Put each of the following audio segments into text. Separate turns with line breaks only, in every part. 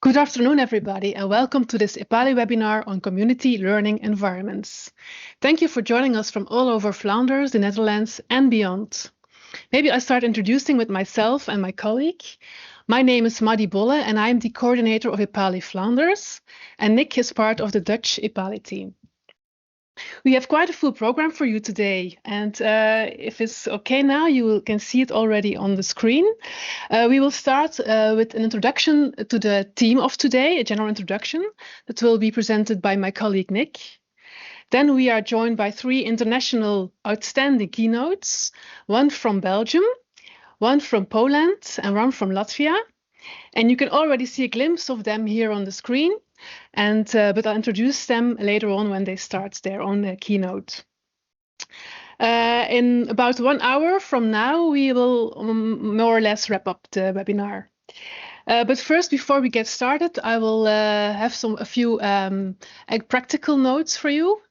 Good afternoon, everybody, and welcome to this EPALI webinar on community learning environments. Thank you for joining us from all over Flanders, the Netherlands, and beyond. Maybe I start introducing with myself and my colleague. My name is Madi Bolle, and I am the coordinator of EPALI Flanders, and Nick is part of the Dutch EPALI team. We have quite a full program for you today, and if it's okay now, you can see it already on the screen. We will start with an introduction to the theme of today, a general introduction that will be presented by my colleague Nick. Then we are joined by three international outstanding keynotes, one from Belgium, one from Poland, and one from Latvia. And you can already see a glimpse of them here on the screen. But I'll introduce them later on when they start their own keynote. In about 1 hour from now, we will more or less wrap up the webinar. But first, before we get started, I will have a few practical notes for you.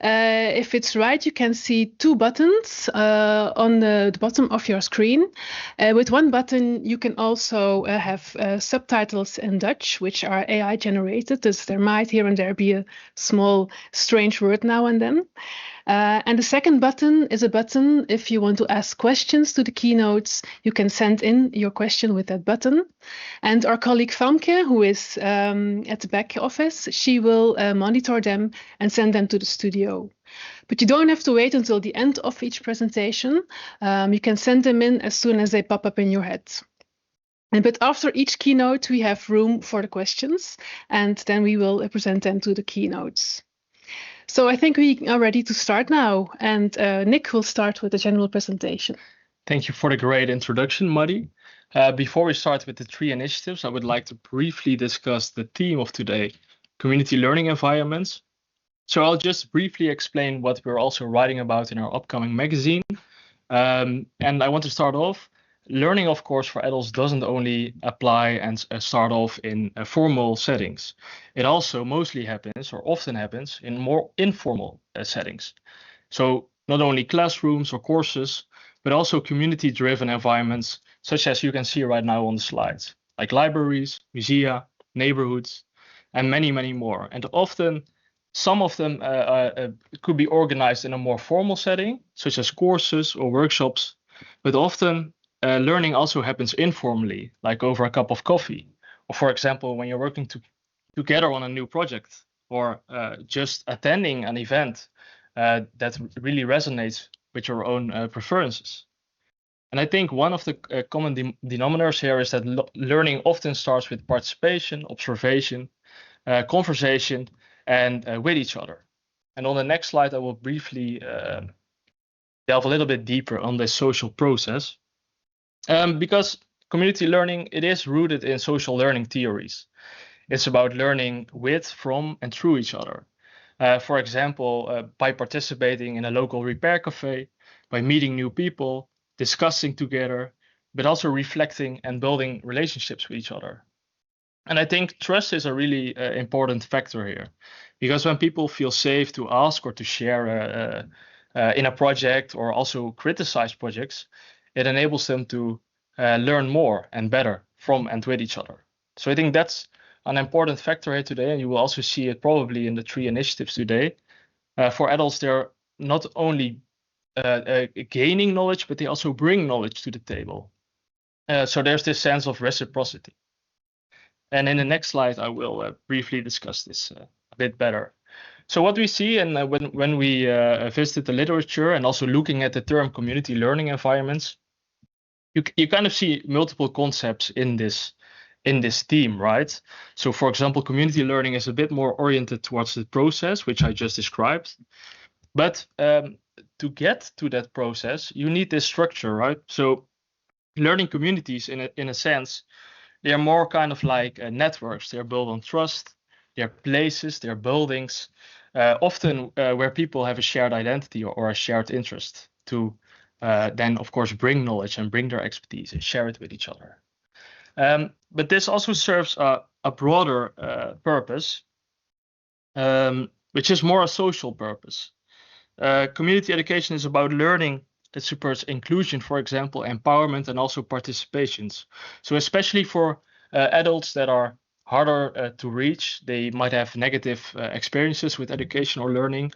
If it's right, you can see two buttons on the bottom of your screen. With one button, you can also have subtitles in Dutch, which are AI generated. Thus, there might here and there be a small strange word now and then. And the second button is a button if you want to ask questions to the keynotes, you can send in your question with that button. And our colleague Famke, who is at the back office, she will monitor them and send them to the studio. But you don't have to wait until the end of each presentation. You can send them in as soon as they pop up in your head. But after each keynote, we have room for the questions, and then we will present them to the keynotes. So I think we are ready to start now, and Nick will start with the general presentation.
Thank you for the great introduction, Muddy. Before we start with the three initiatives, I would like to briefly discuss the theme of today, community learning environments. So I'll just briefly explain what we're also writing about in our upcoming magazine. And I want to start off. Learning, of course, for adults doesn't only apply and start off in formal settings. It also mostly happens or often happens in more informal settings. So not only classrooms or courses, but also community-driven environments, such as you can see right now on the slides, like libraries, musea, neighborhoods, and many, many more. And often, some of them could be organized in a more formal setting, such as courses or workshops, but often learning also happens informally, like over a cup of coffee, or for example, when you're working together on a new project, or just attending an event that really resonates with your own preferences. And I think one of the common denominators here is that learning often starts with participation, observation, conversation, and with each other. And on the next slide, I will briefly delve a little bit deeper on this social process. Because community learning, it is rooted in social learning theories. It's about learning with, from, and through each other. For example, by participating in a local repair cafe, by meeting new people, discussing together, but also reflecting and building relationships with each other. And I think trust is a really important factor here, because when people feel safe to ask or to share in a project or also criticize projects, it enables them to learn more and better from and with each other. So I think that's an important factor here today, and you will also see it probably in the three initiatives today. For adults, they're not only gaining knowledge, but they also bring knowledge to the table. So there's this sense of reciprocity. And in the next slide, I will briefly discuss this a bit better. So what we see, and when we visited the literature and also looking at the term community learning environments, you kind of see multiple concepts in this theme, right? So for example, community learning is a bit more oriented towards the process, which I just described. But to get to that process, you need this structure, right? So learning communities, in a sense, they are more kind of like networks. They're built on trust. They're places, they're buildings, often where people have a shared identity or a shared interest to then, of course, bring knowledge and bring their expertise and share it with each other. But this also serves a broader purpose, which is more a social purpose. Community education is about learning that supports inclusion, for example, empowerment, and also participations. So especially for adults that are harder to reach. They might have negative experiences with education or learning.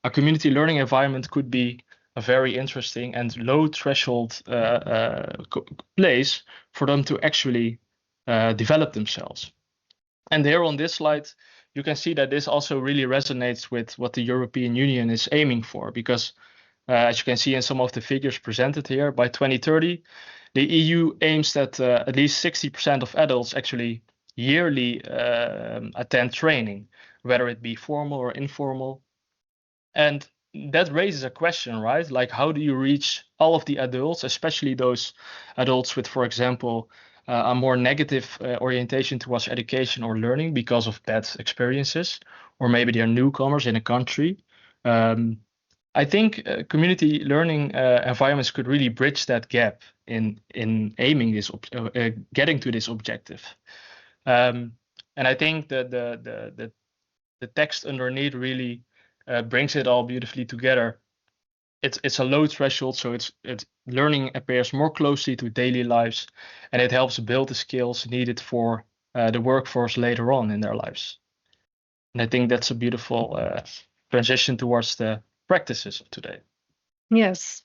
A community learning environment could be a very interesting and low threshold place for them to actually develop themselves. And here on this slide, you can see that this also really resonates with what the European Union is aiming for, because as you can see in some of the figures presented here, by 2030, the EU aims that at least 60% of adults actually yearly attend training, whether it be formal or informal. And that raises a question, right? Like, how do you reach all of the adults, especially those adults with, for example, a more negative orientation towards education or learning because of bad experiences, or maybe they're newcomers in a country? I think community learning environments could really bridge that gap in aiming this, getting to this objective. And I think that the text underneath really brings it all beautifully together. It's a low threshold, so it's learning appears more closely to daily lives, and it helps build the skills needed for the workforce later on in their lives. And I think that's a beautiful transition towards the practices of today.
Yes.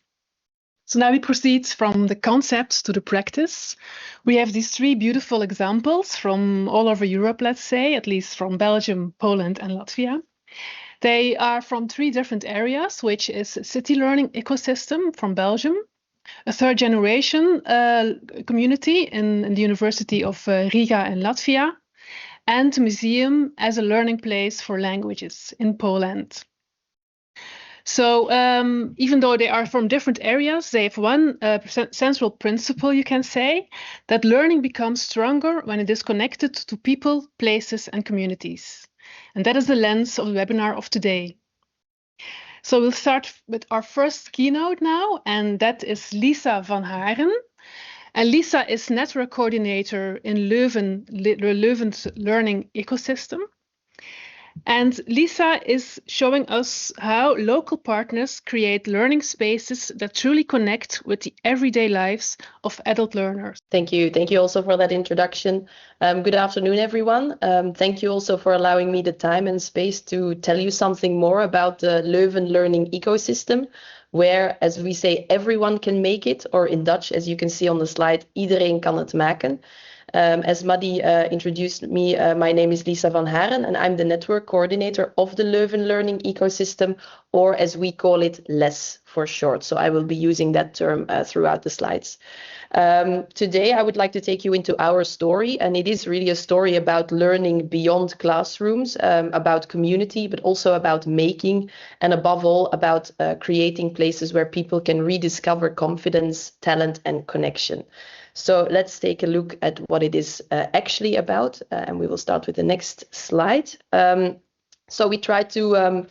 So now we proceed from the concept to the practice. We have these three beautiful examples from all over Europe, let's say, at least from Belgium, Poland, and Latvia. They are from three different areas, which is City Learning Ecosystem from Belgium, a third generation community in the University of Riga in Latvia, and Museum as a learning place for languages in Poland. So even though they are from different areas, they have one central principle, you can say, that learning becomes stronger when it is connected to people, places, and communities. And that is the lens of the webinar of today. So we'll start with our first keynote now, and that is Lisa van Haren. And Lisa is network coordinator in Leuven's learning ecosystem. And Lisa is showing us how local partners create learning spaces that truly connect with the everyday lives of adult learners.
Thank you. Thank you also for that introduction. Good afternoon, everyone. Thank you also for allowing me the time and space to tell you something more about the Leuven learning ecosystem, where, as we say, everyone can make it, or in Dutch, as you can see on the slide, iedereen kan het maken. As Maddy introduced me, my name is Lisa van Haren, and I'm the network coordinator of the Leuven learning ecosystem, or as we call it, LES for short. So I will be using that term throughout the slides. Today, I would like to take you into our story, and it is really a story about learning beyond classrooms, about community, but also about making, and above all, about creating places where people can rediscover confidence, talent, and connection. So let's take a look at what it is actually about, and we will start with the next slide. So we try to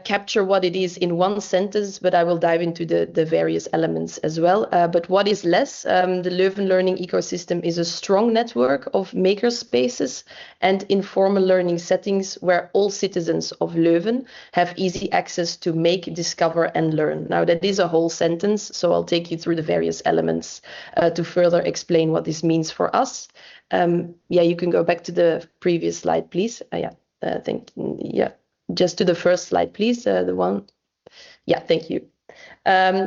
capture what it is in one sentence, but I will dive into the various elements as well. But what is LES? The Leuven learning ecosystem is a strong network of maker spaces and informal learning settings where all citizens of Leuven have easy access to make, discover, and learn. Now, that is a whole sentence, so I'll take you through the various elements to further explain what this means for us. Yeah, you can go back to the previous slide, please. Just to the first slide, please, the one. Yeah, thank you.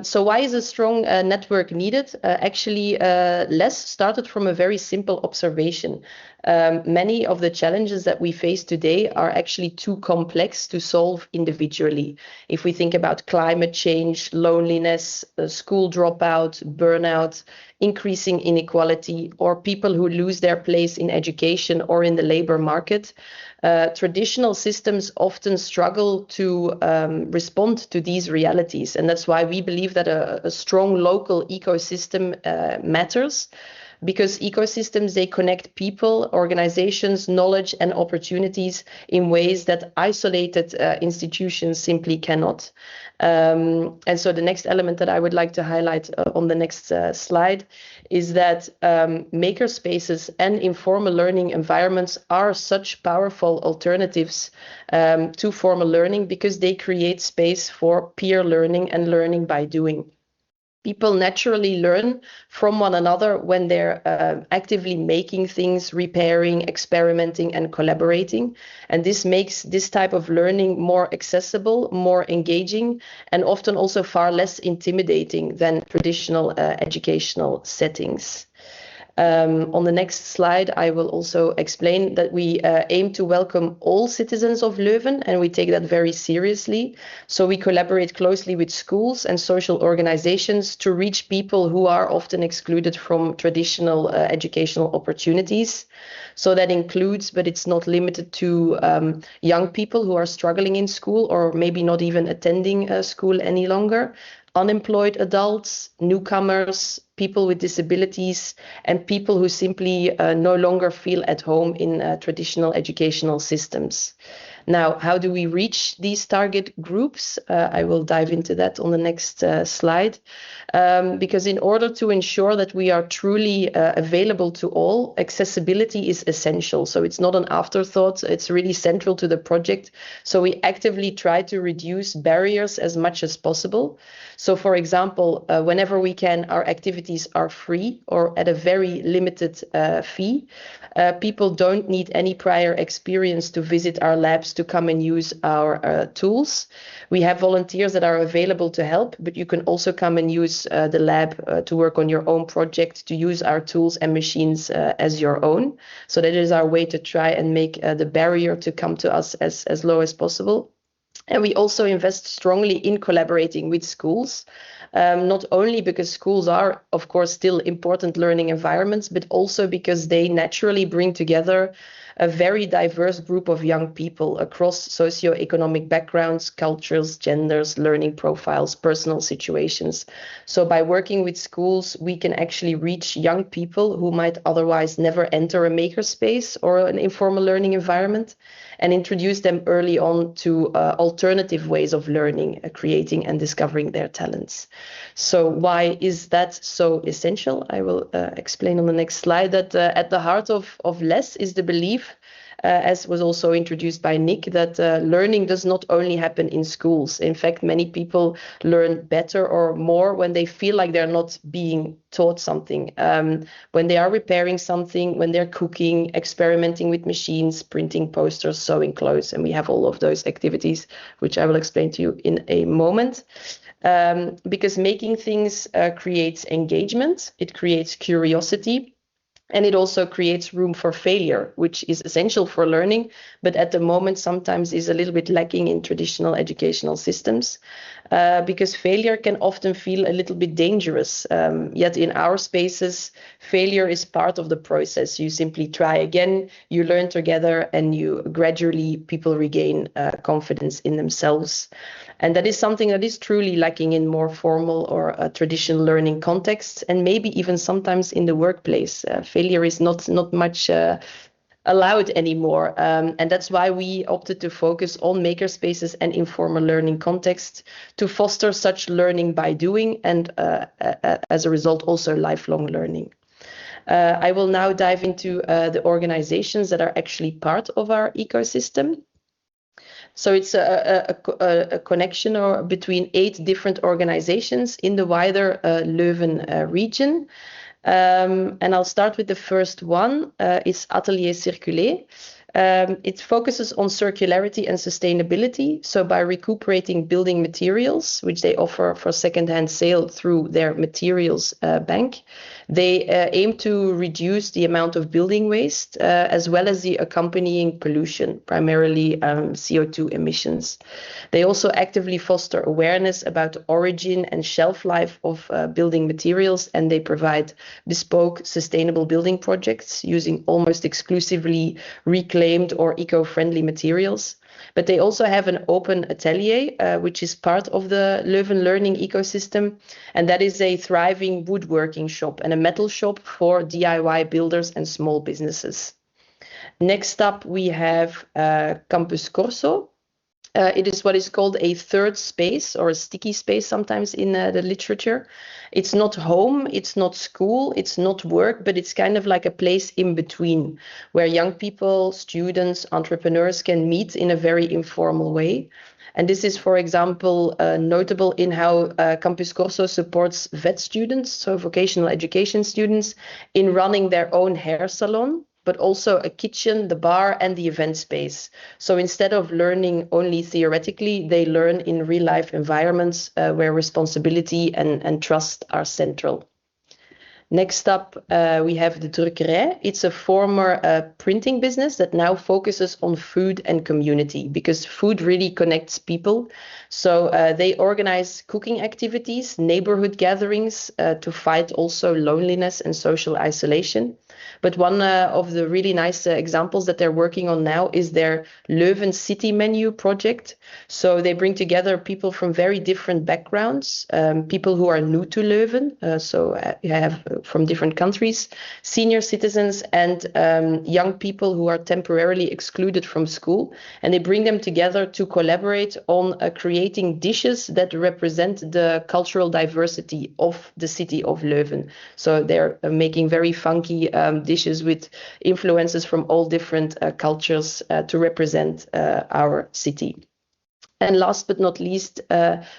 So why is a strong network needed? Actually, LES started from a very simple observation. Many of the challenges that we face today are actually too complex to solve individually. If we think about climate change, loneliness, school dropout, burnout, increasing inequality, or people who lose their place in education or in the labor market, traditional systems often struggle to respond to these realities. And that's why we believe that a strong local ecosystem matters, because ecosystems, they connect people, organizations, knowledge, and opportunities in ways that isolated institutions simply cannot. And so the next element that I would like to highlight on the next slide is that maker spaces and informal learning environments are such powerful alternatives to formal learning, because they create space for peer learning and learning by doing. People naturally learn from one another when they're actively making things, repairing, experimenting, and collaborating. And this makes this type of learning more accessible, more engaging, and often also far less intimidating than traditional educational settings. On the next slide, I will also explain that we aim to welcome all citizens of Leuven, and we take that very seriously. So we collaborate closely with schools and social organizations to reach people who are often excluded from traditional educational opportunities. So that includes, but it's not limited to, young people who are struggling in school or maybe not even attending school any longer, unemployed adults, newcomers, people with disabilities, and people who simply no longer feel at home in traditional educational systems. Now, how do we reach these target groups? I will dive into that on the next slide. Because in order to ensure that we are truly available to all, accessibility is essential. So it's not an afterthought, it's really central to the project. So we actively try to reduce barriers as much as possible. So for example, whenever we can, our activities are free or at a very limited fee. People don't need any prior experience to visit our labs to come and use our tools. We have volunteers that are available to help, but you can also come and use the lab to work on your own project, to use our tools and machines as your own. So that is our way to try and make the barrier to come to us as low as possible. And we also invest strongly in collaborating with schools, not only because schools are, of course, still important learning environments, but also because they naturally bring together a very diverse group of young people across socioeconomic backgrounds, cultures, genders, learning profiles, personal situations. So by working with schools, we can actually reach young people who might otherwise never enter a makerspace or an informal learning environment, and introduce them early on to alternative ways of learning, creating and discovering their talents. So why is that so essential? I will explain on the next slide that at the heart of LESS is the belief, as was also introduced by Nick, that learning does not only happen in schools. In fact, many people learn better or more when they feel like they're not being taught something. When they are repairing something, when they're cooking, experimenting with machines, printing posters, sewing clothes, and we have all of those activities, which I will explain to you in a moment. Because making things creates engagement, it creates curiosity, and it also creates room for failure, which is essential for learning, but at the moment sometimes is a little bit lacking in traditional educational systems, because failure can often feel a little bit dangerous. Yet in our spaces, failure is part of the process. You simply try again, you learn together, and you gradually, people regain confidence in themselves. And that is something that is truly lacking in more formal or traditional learning contexts, and maybe even sometimes in the workplace. Failure is not much allowed anymore. And that's why we opted to focus on makerspaces and informal learning contexts to foster such learning by doing, and as a result, also lifelong learning. I will now dive into the organizations that are actually part of our ecosystem. So it's a connection between 8 different organizations in the wider Leuven region. And I'll start with the first one. It's Atelier Circulé. It focuses on circularity and sustainability. So by recuperating building materials, which they offer for secondhand sale through their materials bank, they aim to reduce the amount of building waste, as well as the accompanying pollution, primarily CO2 emissions. They also actively foster awareness about the origin and shelf life of building materials, and they provide bespoke sustainable building projects using almost exclusively reclaimed or eco-friendly materials. But they also have an open atelier, which is part of the Leuven learning ecosystem. And that is a thriving woodworking shop and a metal shop for DIY builders and small businesses. Next up, we have Campus Corso. It is what is called a third space, or a sticky space sometimes in the literature. It's not home, it's not school, it's not work, but it's kind of like a place in between where young people, students, entrepreneurs can meet in a very informal way. And this is, for example, notable in how Campus Corso supports VET students, so vocational education students, in running their own hair salon, but also a kitchen, the bar, and the event space. So instead of learning only theoretically, they learn in real life environments where responsibility and trust are central. Next up, we have the Drukkerij. It's a former printing business that now focuses on food and community, because food really connects people. So they organize cooking activities, neighborhood gatherings to fight also loneliness and social isolation. But one of the really nice examples that they're working on now is their Leuven City Menu project. So they bring together people from very different backgrounds, people who are new to Leuven, so you have from different countries, senior citizens, and young people who are temporarily excluded from school. And they bring them together to collaborate on creating dishes that represent the cultural diversity of the city of Leuven. So they're making very funky dishes with influences from all different cultures to represent our city. And last but not least,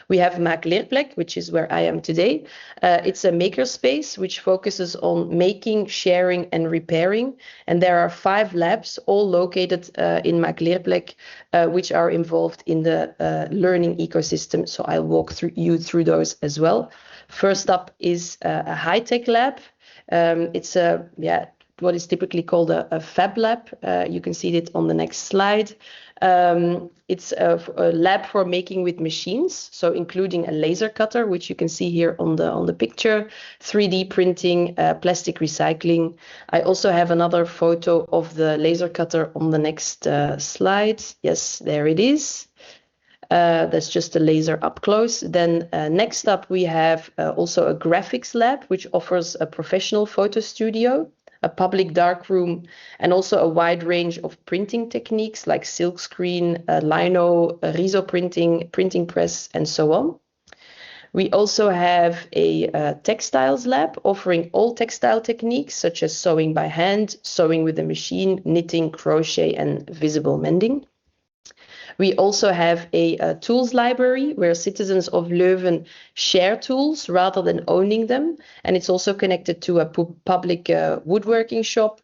we have Maak Leerplek, which is where I am today. It's a makerspace which focuses on making, sharing, and repairing. And there are 5 labs, all located in Maak Leerplek, which are involved in the learning ecosystem. So I'll walk you through those as well. First up is a high-tech lab. It's what is typically called a fab lab. You can see it on the next slide. It's a lab for making with machines, so including a laser cutter, which you can see here on the picture, 3D printing, plastic recycling. I also have another photo of the laser cutter on the next slide. Yes, there it is. That's just a laser up close. Then next up, we have also a graphics lab, which offers a professional photo studio, a public darkroom, and also a wide range of printing techniques like silkscreen, lino, riso printing, printing press, and so on. We also have a textiles lab offering all textile techniques such as sewing by hand, sewing with a machine, knitting, crochet, and visible mending. We also have a tools library where citizens of Leuven share tools rather than owning them. And it's also connected to a public woodworking shop.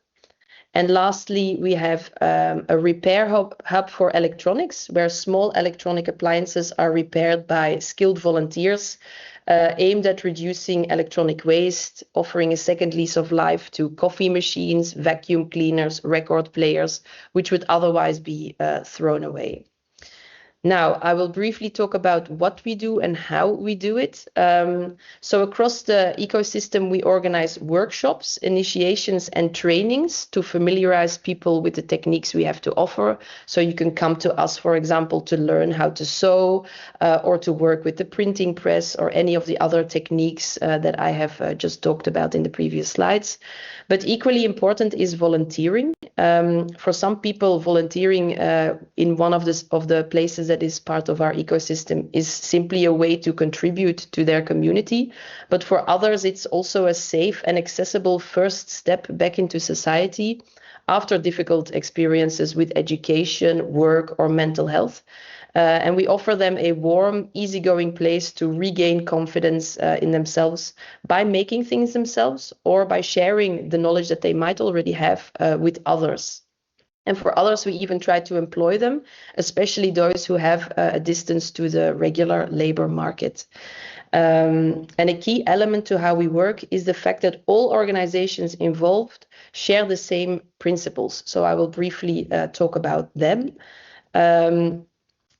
And lastly, we have a repair hub for electronics, where small electronic appliances are repaired by skilled volunteers aimed at reducing electronic waste, offering a second lease of life to coffee machines, vacuum cleaners, record players, which would otherwise be thrown away. Now, I will briefly talk about what we do and how we do it. So across the ecosystem, we organize workshops, initiations, and trainings to familiarize people with the techniques we have to offer. So you can come to us, for example, to learn how to sew or to work with the printing press or any of the other techniques that I have just talked about in the previous slides. But equally important is volunteering. For some people, volunteering in one of the places that is part of our ecosystem is simply a way to contribute to their community. But for others, it's also a safe and accessible first step back into society after difficult experiences with education, work, or mental health. And we offer them a warm, easygoing place to regain confidence in themselves by making things themselves or by sharing the knowledge that they might already have with others. And for others, we even try to employ them, especially those who have a distance to the regular labor market. And a key element to how we work is the fact that all organizations involved share the same principles. So I will briefly talk about them.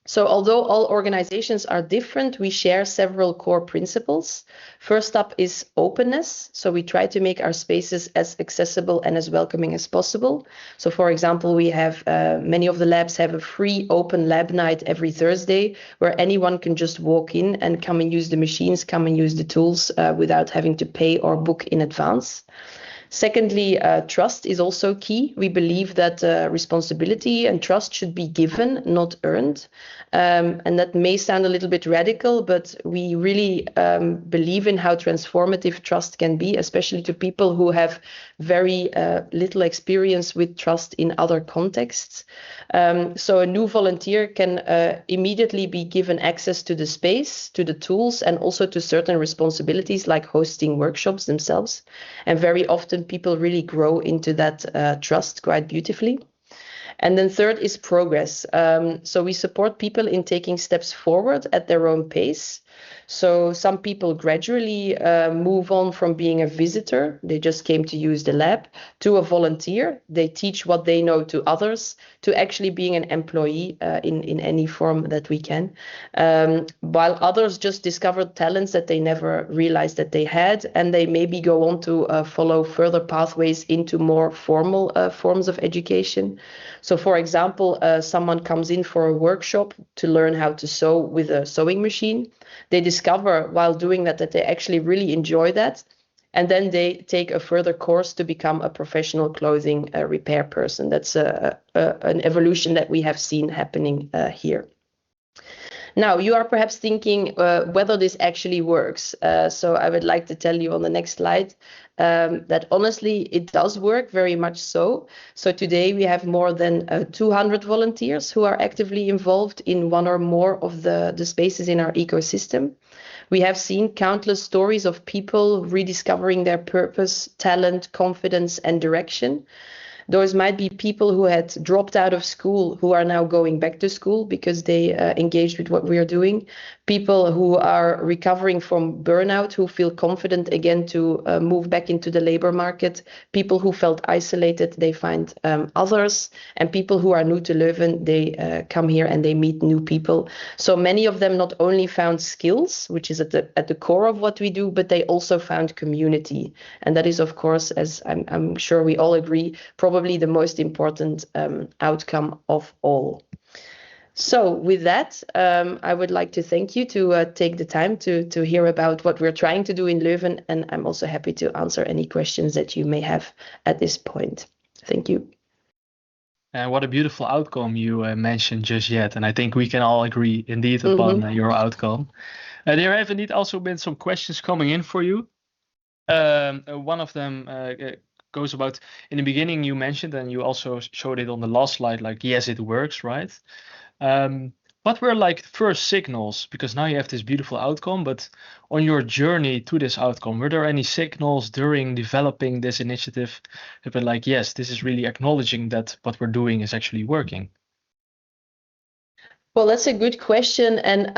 So although all organizations are different, we share several core principles. First up is openness. So we try to make our spaces as accessible and as welcoming as possible. So for example, we have many of the labs have a free open lab night every Thursday where anyone can just walk in and come and use the machines, come and use the tools without having to pay or book in advance. Secondly, trust is also key. We believe that responsibility and trust should be given, not earned. And that may sound a little bit radical, but we really believe in how transformative trust can be, especially to people who have very little experience with trust in other contexts. So a new volunteer can immediately be given access to the space, to the tools, and also to certain responsibilities like hosting workshops themselves. And very often people really grow into that trust quite beautifully. And then third is progress. So we support people in taking steps forward at their own pace. So some people gradually move on from being a visitor, they just came to use the lab, to a volunteer. They teach what they know to others, to actually being an employee in any form that we can. While others just discovered talents that they never realized that they had, and they maybe go on to follow further pathways into more formal forms of education. So for example, someone comes in for a workshop to learn how to sew with a sewing machine. They discover while doing that they actually really enjoy that. And then they take a further course to become a professional clothing repair person. That's an evolution that we have seen happening here. Now, you are perhaps thinking whether this actually works. So I would like to tell you on the next slide that honestly, it does work very much so. So today we have more than 200 volunteers who are actively involved in one or more of the spaces in our ecosystem. We have seen countless stories of people rediscovering their purpose, talent, confidence, and direction. Those might be people who had dropped out of school who are now going back to school because they engaged with what we are doing. People who are recovering from burnout, who feel confident again to move back into the labor market. People who felt isolated, they find others. And people who are new to Leuven, they come here and they meet new people. So many of them not only found skills, which is at the core of what we do, but they also found community. And that is, of course, as I'm sure we all agree, probably the most important outcome of all. So with that, I would like to thank you to take the time to hear about what we're trying to do in Leuven, and I'm also happy to answer any questions that you may have at this point. Thank you.
And what a beautiful outcome you mentioned just yet, and I think we can all agree indeed upon your outcome. There have indeed also been some questions coming in for you. One of them goes about, in the beginning you mentioned, and you also showed it on the last slide, like, yes, it works, right? What were like first signals? Because now you have this beautiful outcome, but on your journey to this outcome, were there any signals during developing this initiative that were like, yes, this is really acknowledging that what we're doing is actually working?
Well, that's a good question, and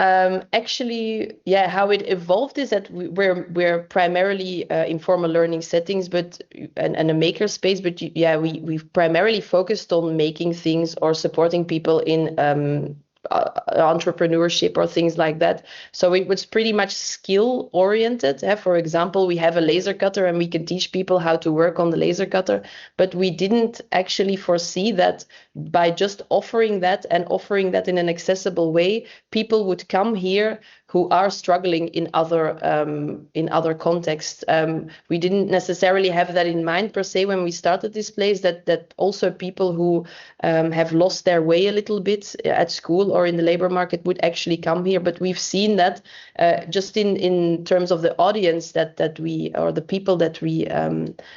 actually, yeah, how it evolved is that we're primarily informal learning settings, but and a maker space. But yeah, we've primarily focused on making things or supporting people in entrepreneurship or things like that. So it was pretty much skill oriented. For example, we have a laser cutter and we can teach people how to work on the laser cutter, but we didn't actually foresee that by just offering that and offering that in an accessible way, people would come here who are struggling in other contexts. We didn't necessarily have that in mind per se when we started this place, that also people who have lost their way a little bit at school or in the labor market would actually come here. But we've seen that just in terms of the audience that we, or the people that we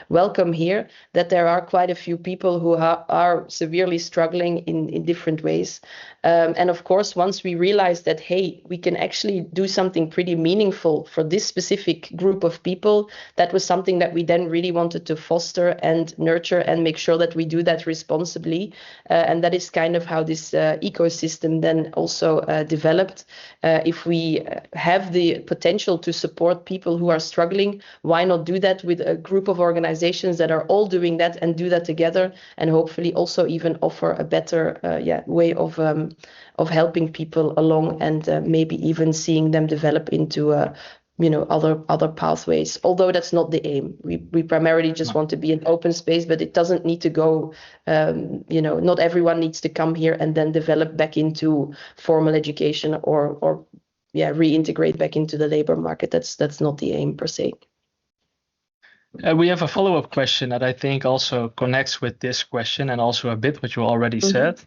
welcome here, that there are quite a few people who are severely struggling in different ways. And of course, once we realized that, hey, we can actually do something pretty meaningful for this specific group of people, that was something that we then really wanted to foster and nurture and make sure that we do that responsibly. And that is kind of how this ecosystem then also developed. If we have the potential to support people who are struggling, why not do that with a group of organizations that are all doing that and do that together, and hopefully also even offer a better way of helping people along, and maybe even seeing them develop into other pathways. Although that's not the aim. We primarily just want to be an open space, but it doesn't need to go. Not everyone needs to come here and then develop back into formal education or reintegrate back into the labor market. That's not the aim per se.
We have a follow-up question that I think also connects with this question and also a bit what you already said.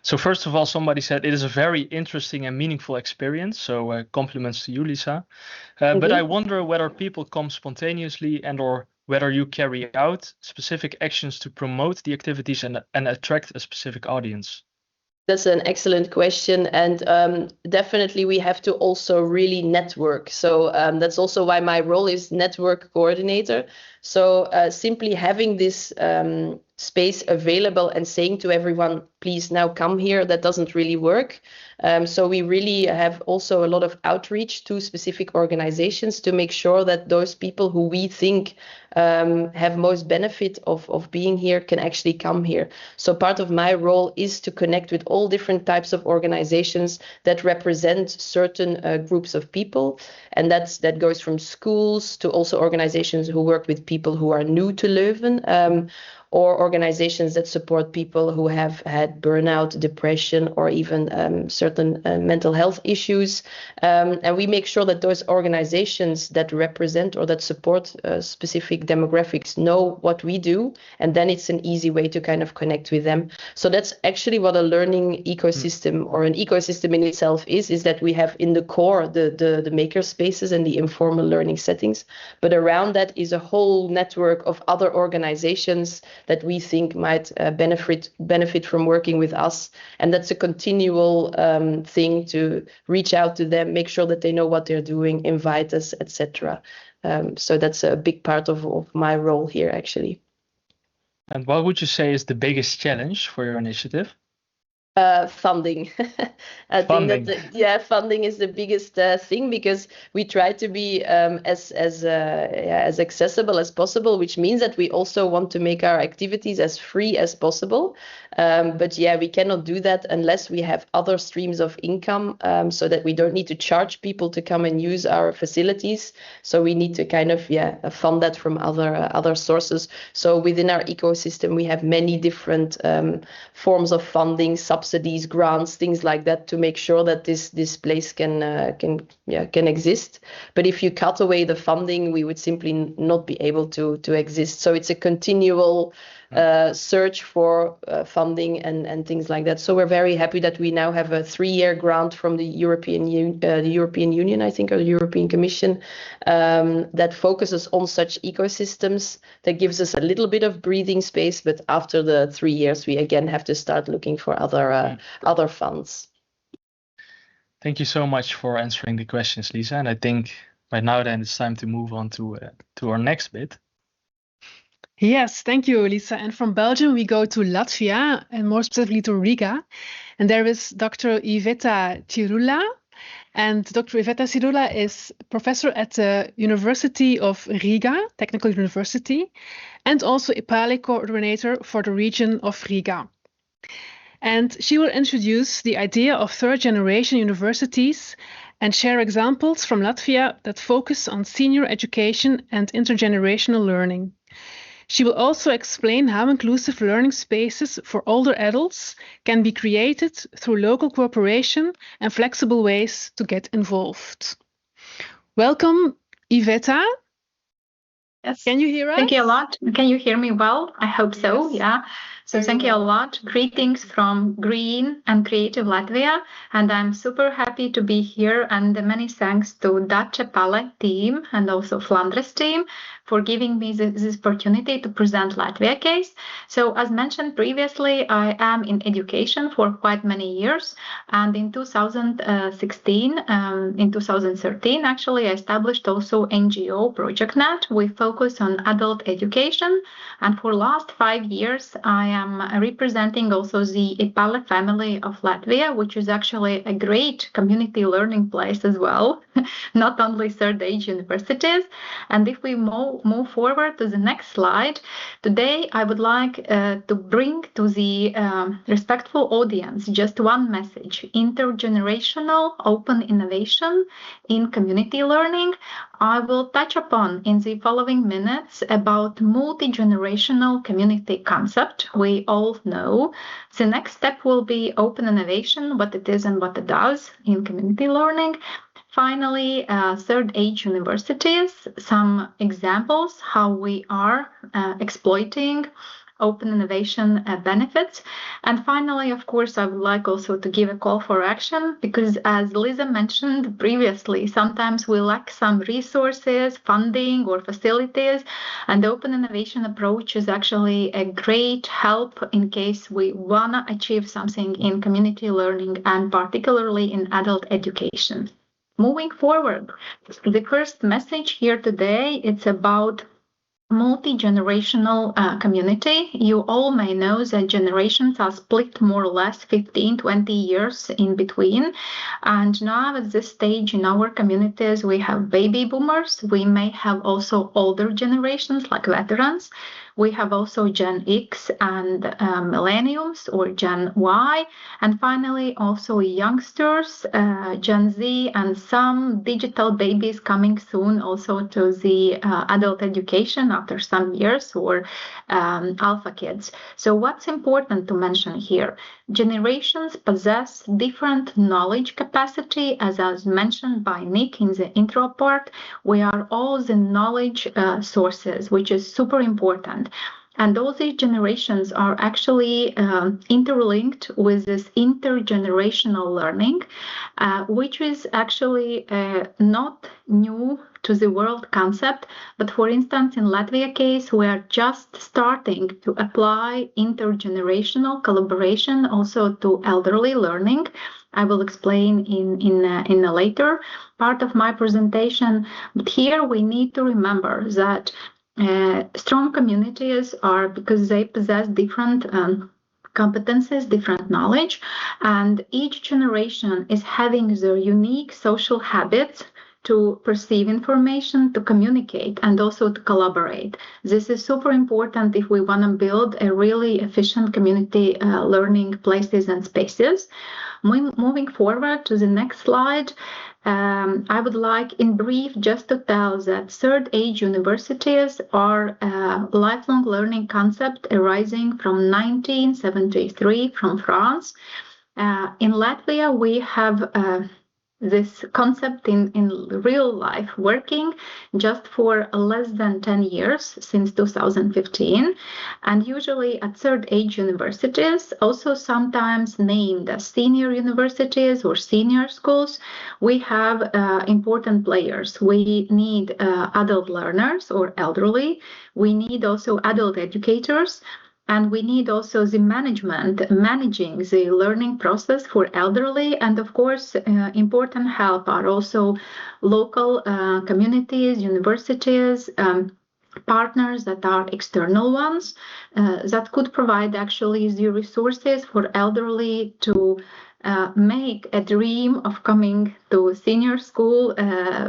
So first of all, somebody said it is a very interesting and meaningful experience. So compliments to you, Lisa. But I wonder whether people come spontaneously and or whether you carry out specific actions to promote the activities and attract a specific audience.
That's an excellent question, and definitely we have to also really network. So that's also why my role is network coordinator. So simply having this space available and saying to everyone, please now come here, that doesn't really work. So we really have also a lot of outreach to specific organizations to make sure that those people who we think have most benefit of being here can actually come here. So part of my role is to connect with all different types of organizations that represent certain groups of people. And that goes from schools to also organizations who work with people who are new to Leuven, or organizations that support people who have had burnout, depression, or even certain mental health issues. And we make sure that those organizations that represent or that support specific demographics know what we do, and then it's an easy way to kind of connect with them. So that's actually what a learning ecosystem or an ecosystem in itself is that we have in the core the maker spaces and the informal learning settings, but around that is a whole network of other organizations that we think might benefit from working with us. And that's a continual thing to reach out to them, make sure that they know what they're doing, invite us, etc. So that's a big part of my role here, actually.
And what would you say is the biggest challenge for your initiative?
Funding. I think that funding is the biggest thing, because we try to be as accessible as possible, which means that we also want to make our activities as free as possible. But yeah, we cannot do that unless we have other streams of income, so that we don't need to charge people to come and use our facilities. So we need to kind of fund that from other sources. So within our ecosystem, we have many different forms of funding, subsidies, grants, things like that, to make sure that this place can exist. But if you cut away the funding, we would simply not be able to exist. So it's a continual search for funding and things like that. So we're very happy that we now have a 3-year grant from the European Union, I think, or the European Commission, that focuses on such ecosystems, that gives us a little bit of breathing space. But after the 3 years, we again have to start looking for other funds.
Thank you so much for answering the questions, Lisa. And I think right now then it's time to move on to our next bit.
Yes, thank you, Lisa. And from Belgium, we go to Latvia, and more specifically to Riga. And there is Dr. Iveta Cirula. And Dr. Iveta Cirula is professor at the University of Riga, Technical University, and also EPALE coordinator for the region of Riga. And she will introduce the idea of third-generation universities and share examples from Latvia that focus on senior education and intergenerational learning. She will also explain how inclusive learning spaces for older adults can be created through local cooperation and flexible ways to get involved. Welcome, Iveta.
Yes.
Can you hear us?
Thank you a lot. Can you hear me well? I hope so.
Yes.
Yeah. So thank you a lot. Greetings from green and creative Latvia. And I'm super happy to be here. And many thanks to Dutch EPALE team and also Flanders team for giving me this opportunity to present Latvia case. So as mentioned previously, I am in education for quite many years. And in 2016, in 2013, actually, I established also NGO ProjectNet. We focus on adult education. And for last 5 years, I am representing also the EPALE family of Latvia, which is actually a great community learning place as well, not only third age universities. And if we move forward to the next slide, today I would like to bring to the respectful audience just one message: intergenerational open innovation in community learning. I will touch upon in the following minutes about multi-generational community concept we all know. The next step will be open innovation, what it is and what it does in community learning. Finally, third age universities, some examples how we are exploiting open innovation benefits. And finally, of course, I would like also to give a call for action, because as Lisa mentioned previously, sometimes we lack some resources, funding or facilities, and the open innovation approach is actually a great help in case we want to achieve something in community learning and particularly in adult education. Moving forward, the first message here today, it's about multi-generational community. You all may know that generations are split more or less 15-20 years in between, and now at this stage in our communities we have baby boomers, we may have also older generations like veterans, we have also Gen X and millennials or Gen Y, and finally also youngsters, Gen Z, and some digital babies coming soon also to the adult education after some years, or alpha kids. So what's important to mention here? Generations possess different knowledge capacity, as I was mentioned by Nick in the intro part. We are all the knowledge sources, which is super important. And all these generations are actually interlinked with this intergenerational learning, which is actually not new to the world concept. But for instance, in Latvia case, we are just starting to apply intergenerational collaboration also to elderly learning. I will explain in a later part of my presentation. But here we need to remember that strong communities are because they possess different competencies, different knowledge, and each generation is having their unique social habits to perceive information, to communicate, and also to collaborate. This is super important if we want to build a really efficient community learning places and spaces. Moving forward to the next slide, I would like in brief just to tell that third age universities are a lifelong learning concept arising from 1973 from France. In Latvia, we have this concept in real life working just for less than 10 years, since 2015, and usually at third age universities, also sometimes named as senior universities or senior schools, we have important players. We need adult learners or elderly, we need also adult educators, and we need also the management, managing the learning process for elderly. And of course, important help are also local communities, universities, partners that are external ones that could provide actually the resources for elderly to make a dream of coming to senior school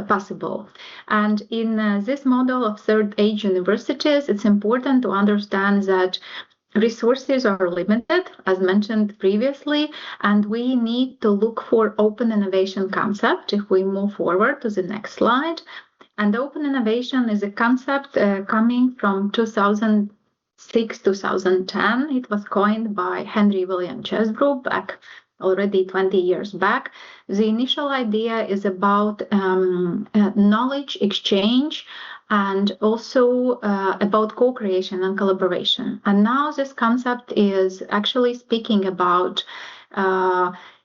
possible. And in this model of third age universities, it's important to understand that resources are limited, as mentioned previously, and we need to look for open innovation concept. If we move forward to the next slide, and open innovation is a concept coming from 2006-2010. It was coined by Henry William Chesbrough back already 20 years back. The initial idea is about knowledge exchange and also about co-creation and collaboration. And now this concept is actually speaking about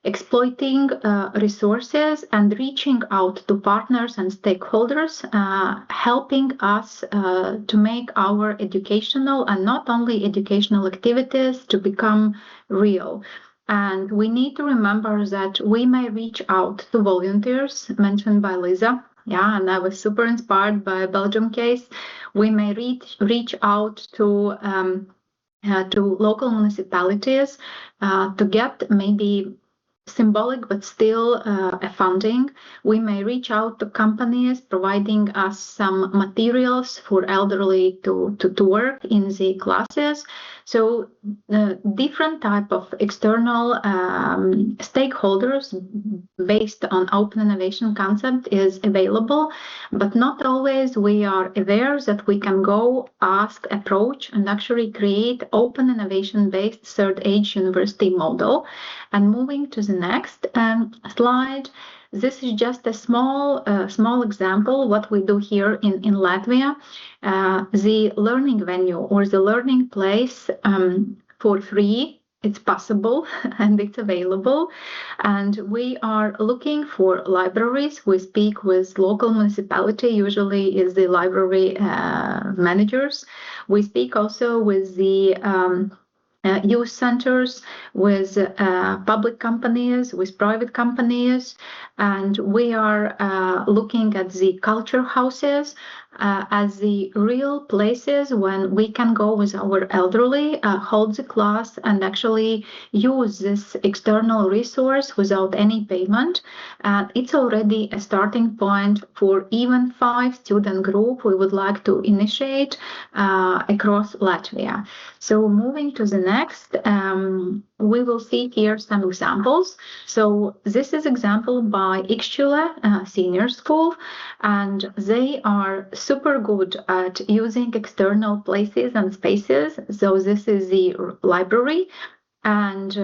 exploiting resources and reaching out to partners and stakeholders, helping us to make our educational and not only educational activities to become real. And we need to remember that we may reach out to volunteers mentioned by Lisa. Yeah, and I was super inspired by a Belgium case. We may reach out to local municipalities to get maybe symbolic but still a funding. We may reach out to companies providing us some materials for elderly to work in the classes. So different type of external stakeholders based on open innovation concept is available, but not always we are aware that we can go ask, approach, and actually create open innovation based third age university model. And moving to the next slide, this is just a small example what we do here in Latvia. The learning venue or the learning place for free. It's possible and it's available. And we are looking for libraries. We speak with local municipality, usually is the library managers. We speak also with the youth centers, with public companies, with private companies, and we are looking at the culture houses as the real places when we can go with our elderly, hold the class, and actually use this external resource without any payment. It's already a starting point for even 5-student group we would like to initiate across Latvia. So moving to the next, we will see here some examples. So this is example by Ikšķile Senior School, and they are super good at using external places and spaces. So this is the library. And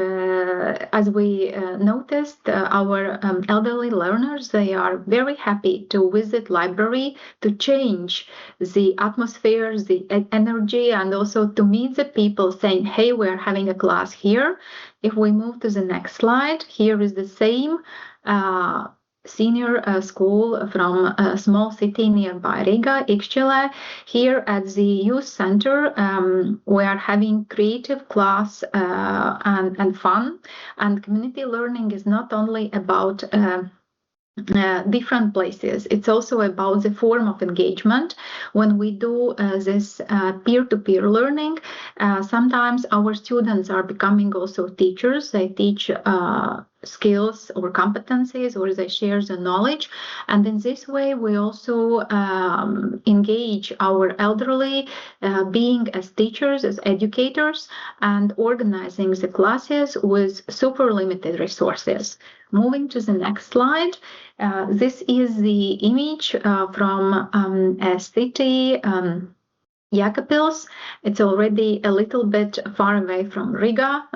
as we noticed, our elderly learners, they are very happy to visit library, to change the atmosphere, the energy, and also to meet the people saying, hey, we're having a class here. If we move to the next slide, here is the same senior school from a small city nearby Riga, Ikšķile. Here at the youth center, we are having creative class and fun. And community learning is not only about different places. It's also about the form of engagement. When we do this peer-to-peer learning, sometimes our students are becoming also teachers. They teach skills or competencies, or they share the knowledge. And in this way, we also engage our elderly, being as teachers, as educators, and organizing the classes with super limited resources. Moving to the next slide, this is the image from a city, Jēkabpils. It's already a little bit far away from Riga,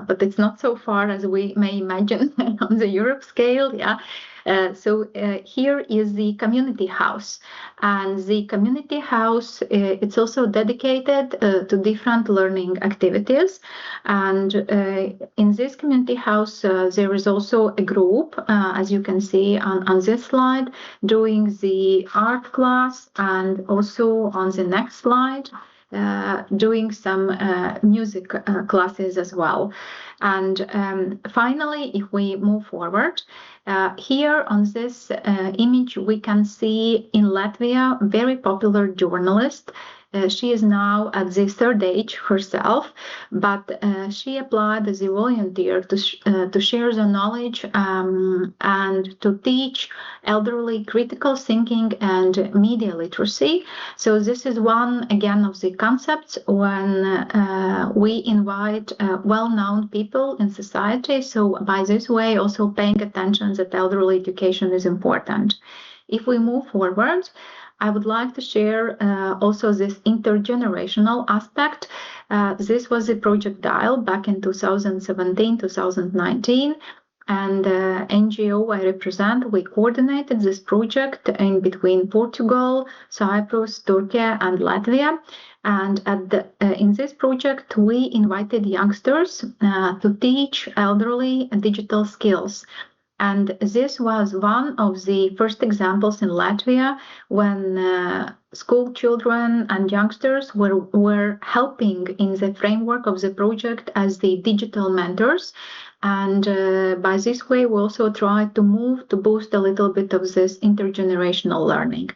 but it's not so far as we may imagine on the Europe scale. Yeah. So here is the community house, and the community house, it's also dedicated to different learning activities. And in this community house, there is also a group, as you can see on this slide, doing the art class, and also on the next slide, doing some music classes as well. And finally, if we move forward, here on this image, we can see in Latvia very popular journalist. She is now at the third age herself, but she applied as a volunteer to share the knowledge and to teach elderly critical thinking and media literacy. So this is one, again, of the concepts when we invite well-known people in society. So by this way, also paying attention that elderly education is important. If we move forward, I would like to share also this intergenerational aspect. This was a project Dial back in 2017-2019. And NGO I represent, we coordinated this project in between Portugal, Cyprus, Turkey, and Latvia. And in this project, we invited youngsters to teach elderly digital skills. And this was one of the first examples in Latvia when school children and youngsters were helping in the framework of the project as the digital mentors. And by this way, we also tried to boost a little bit of this intergenerational learning.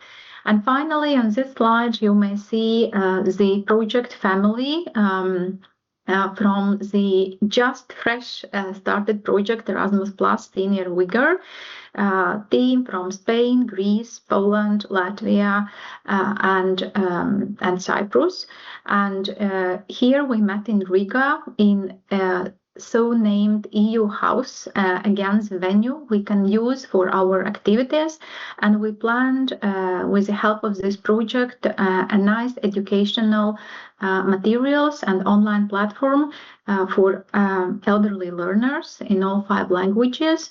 And finally, on this slide, you may see the project family from the just fresh started project Erasmus Plus Senior Vigor team from Spain, Greece, Poland, Latvia, and Cyprus. And here we met in Riga in so named EU house, again, the venue we can use for our activities. And we planned, with the help of this project, a nice educational materials and online platform for elderly learners in all 5 languages.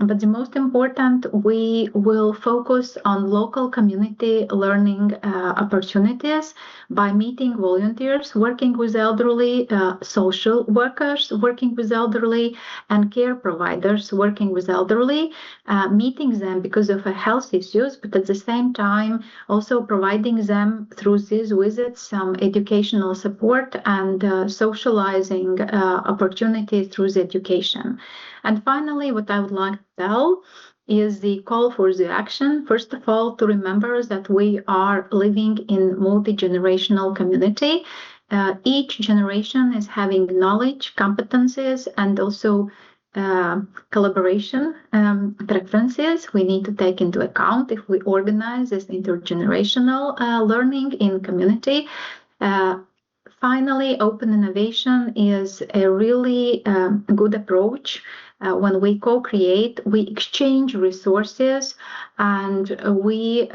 but the most important, we will focus on local community learning opportunities by meeting volunteers, working with elderly, social workers working with elderly, and care providers working with elderly, meeting them because of health issues, but at the same time also providing them through these visits some educational support and socializing opportunities through the education. And finally, what I would like to tell is the call for the action. First of all, to remember that we are living in multi-generational community. Each generation is having knowledge, competencies, and also collaboration preferences we need to take into account if we organize this intergenerational learning in community. Finally, open innovation is a really good approach. When we co-create, we exchange resources and we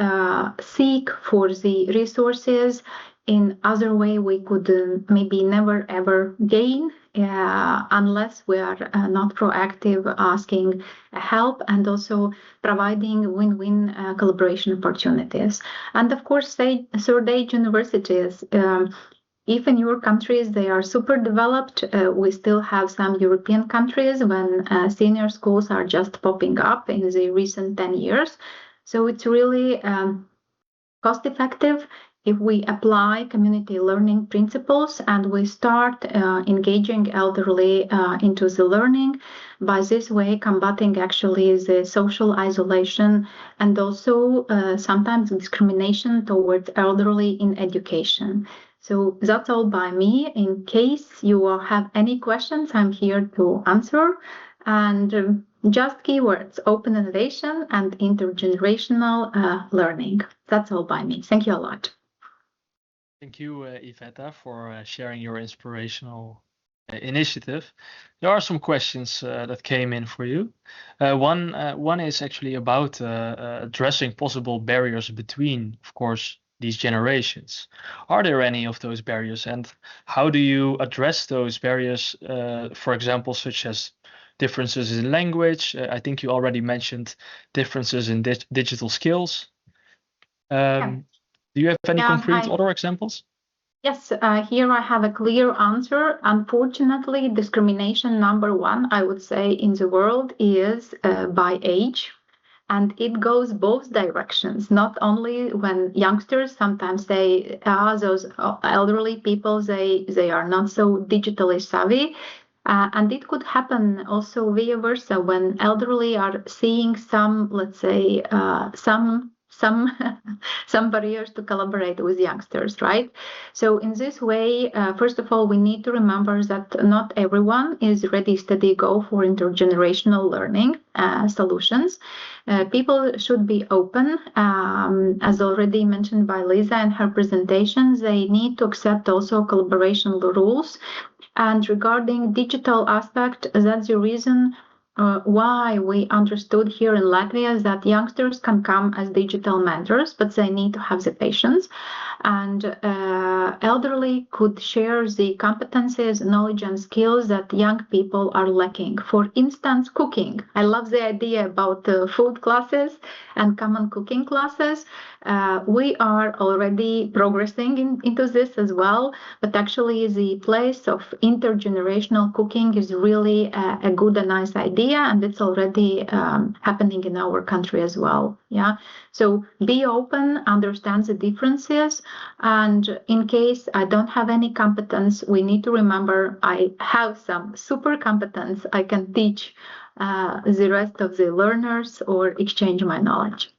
seek for the resources in other way we could maybe never ever gain unless we are not proactive, asking help and also providing win-win collaboration opportunities. And of course, third-age universities. If in your countries they are super developed, we still have some European countries when senior schools are just popping up in the recent 10 years. So it's really cost effective if we apply community learning principles and we start engaging elderly into the learning, by this way combating actually the social isolation and also sometimes discrimination towards elderly in education. So that's all by me. In case you have any questions, I'm here to answer. And just keywords, open innovation and intergenerational learning. That's all by me. Thank you a lot.
Thank you, Iveta, for sharing your inspirational initiative. There are some questions that came in for you. One is actually about addressing possible barriers between, of course, these generations. Are there any of those barriers, and how do you address those barriers, for example, such as differences in language? I think you already mentioned differences in digital skills. Do you have any concrete other examples?
Yes, here I have a clear answer. Unfortunately, discrimination number one, I would say, in the world is by age. And it goes both directions, not only when youngsters sometimes say, those elderly people, they are not so digitally savvy. And it could happen also vice versa when elderly are seeing some, let's say, some barriers to collaborate with youngsters, right? So in this way, first of all, we need to remember that not everyone is ready, steady, go for intergenerational learning solutions. People should be open. As already mentioned by Lisa in her presentation, they need to accept also collaboration rules. And regarding digital aspect, that's the reason why we understood here in Latvia that youngsters can come as digital mentors, but they need to have the patience. And elderly could share the competencies, knowledge, and skills that young people are lacking. For instance, cooking. I love the idea about food classes and common cooking classes. We are already progressing into this as well, but actually the place of intergenerational cooking is really a good and nice idea, and it's already happening in our country as well. Yeah, so be open, understand the differences, and in case I don't have any competence, we need to remember I have some super competence. I can teach the rest of the learners or exchange my knowledge.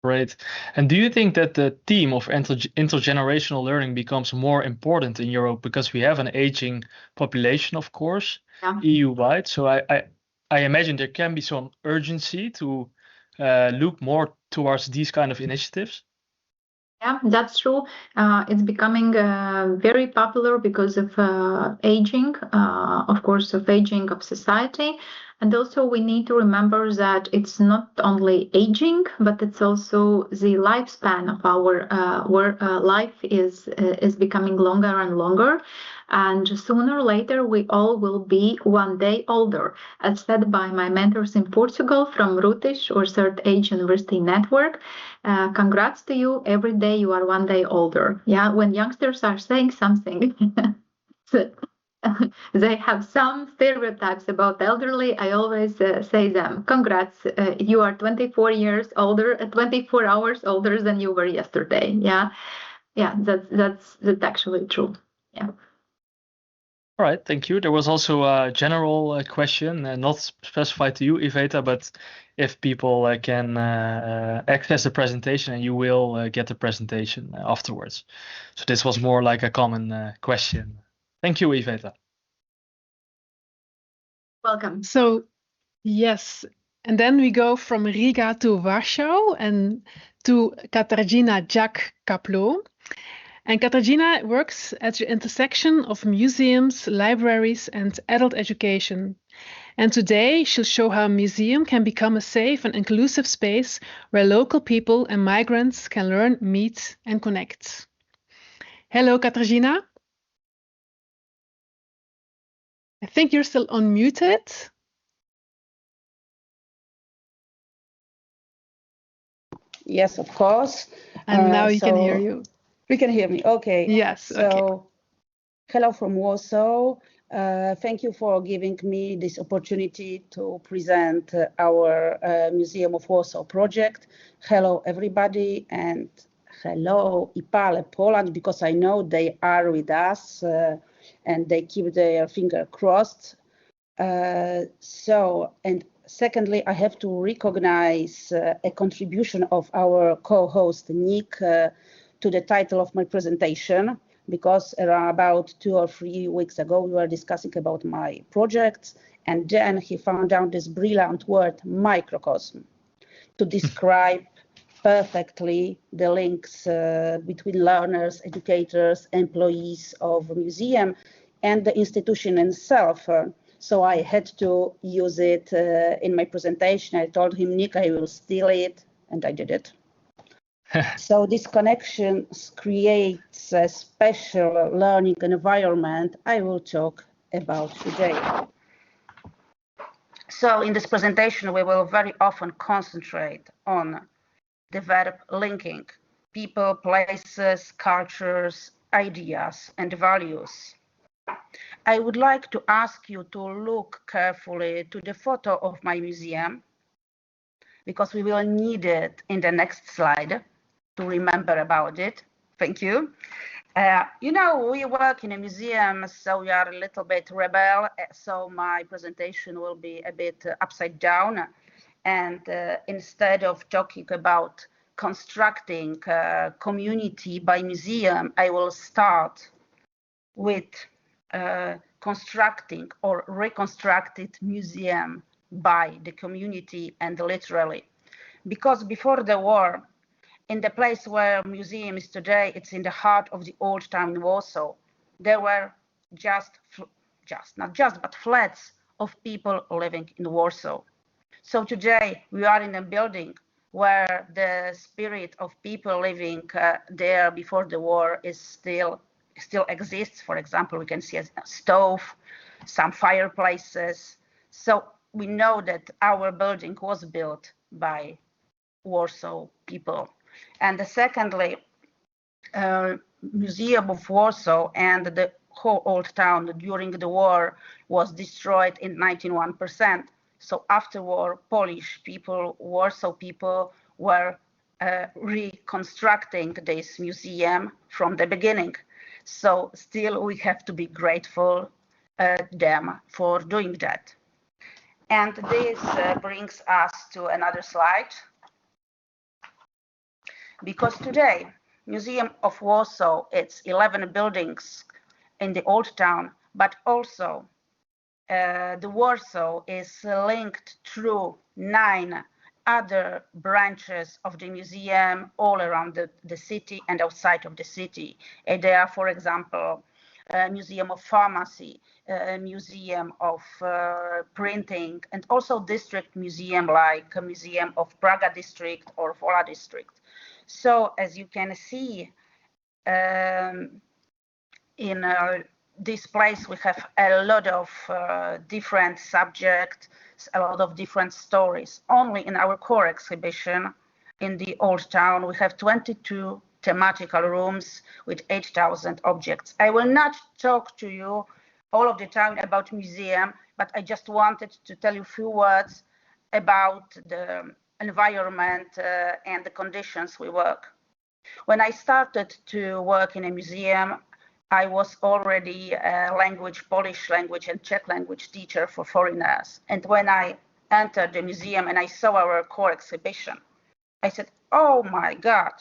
Great. And do you think that the theme of intergenerational learning becomes more important in Europe because we have an aging population, of course, EU-wide? So I imagine there can be some urgency to look more towards these kind of initiatives.
Yeah, that's true. It's becoming very popular because of aging, of course, of aging of society. And also we need to remember that it's not only aging, but it's also the lifespan of our life is becoming longer and longer. And sooner or later, we all will be one day older, as said by my mentors in Portugal from Rutish or Third Age University Network. Congrats to you. Every day you are one day older. Yeah, when youngsters are saying something, they have some stereotypes about elderly. I always say them, congrats, you are 24 years older, 24 hours older than you were yesterday. Yeah, that's actually true. Yeah.
All right, thank you. There was also a general question, not specified to you, Iveta, but if people can access the presentation, and you will get the presentation afterwards. So this was more like a common question. Thank you, Iveta.
Welcome.
So, yes, and then we go from Riga to Warsaw and to Katarzyna Jack-Kaplow. And Katarzyna works at the intersection of museums, libraries, and adult education. And today she'll show how a museum can become a safe and inclusive space where local people and migrants can learn, meet, and connect. Hello, Katarzyna. I think you're still unmuted.
Yes, of course.
And now you can hear you.
We can hear me. Okay.
Yes.
So,
okay.
Hello from Warsaw. Thank you for giving me this opportunity to present our Museum of Warsaw project. Hello, everybody, and hello, IPALE Poland, because I know they are with us and they keep their finger crossed. And secondly, I have to recognize a contribution of our co-host Nick to the title of my presentation, because around about 2 or 3 weeks ago, we were discussing about my projects, and then he found out this brilliant word, microcosm, to describe perfectly the links between learners, educators, employees of a museum, and the institution itself. So I had to use it in my presentation. I told him, Nick, I will steal it, and I did it. So this connection creates a special learning environment I will talk about today. So in this presentation, we will very often concentrate on the verb linking people, places, cultures, ideas, and values. I would like to ask you to look carefully to the photo of my museum, because we will need it in the next slide to remember about it. Thank you. You know, we work in a museum, so we are a little bit rebel, so my presentation will be a bit upside down. And instead of talking about constructing community by museum, I will start with constructing or reconstructed museum by the community, and literally. Because before the war, in the place where museum is today, it's in the heart of the old town in Warsaw. There were but flats of people living in Warsaw. So today we are in a building where the spirit of people living there before the war is still exists. For example, we can see a stove, some fireplaces. So we know that our building was built by Warsaw people. And secondly, Museum of Warsaw and the whole old town during the war was destroyed in 91%. So after war, Polish people, Warsaw people were reconstructing this museum from the beginning. So still we have to be grateful them for doing that. And this brings us to another slide. Because today, Museum of Warsaw, it's 11 buildings in the old town, but also the Warsaw is linked through 9 other branches of the museum all around the city and outside of the city. And there are, for example, a Museum of Pharmacy, a Museum of Printing, and also district museum like a Museum of Praga district or Wola district. So as you can see in this place we have a lot of different subjects, a lot of different stories. Only in our core exhibition in the Old Town, we have 22 thematical rooms with 8,000 objects. I will not talk to you all of the time about museum, but I just wanted to tell you a few words about the environment and the conditions we work. When I started to work in a museum, I was already a Polish language and Czech language teacher for foreigners. And when I entered the museum and I saw our core exhibition, I said, oh my God,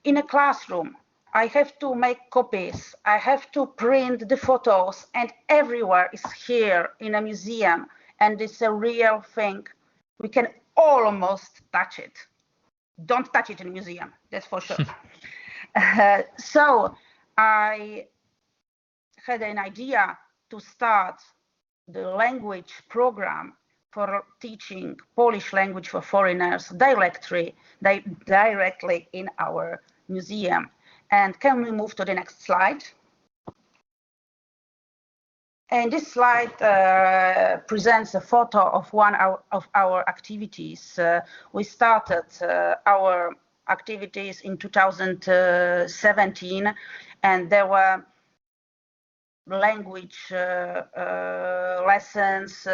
in a classroom, I have to make copies, I have to print the photos, and everywhere is here in a museum, and it's a real thing. We can almost touch it. Don't touch it in a museum, that's for sure. So I had an idea to start the language program for teaching Polish language for foreigners directly in our museum. And can we move to the next slide? And this slide presents a photo of one of our activities. We started our activities in 2017, and there were language lessons,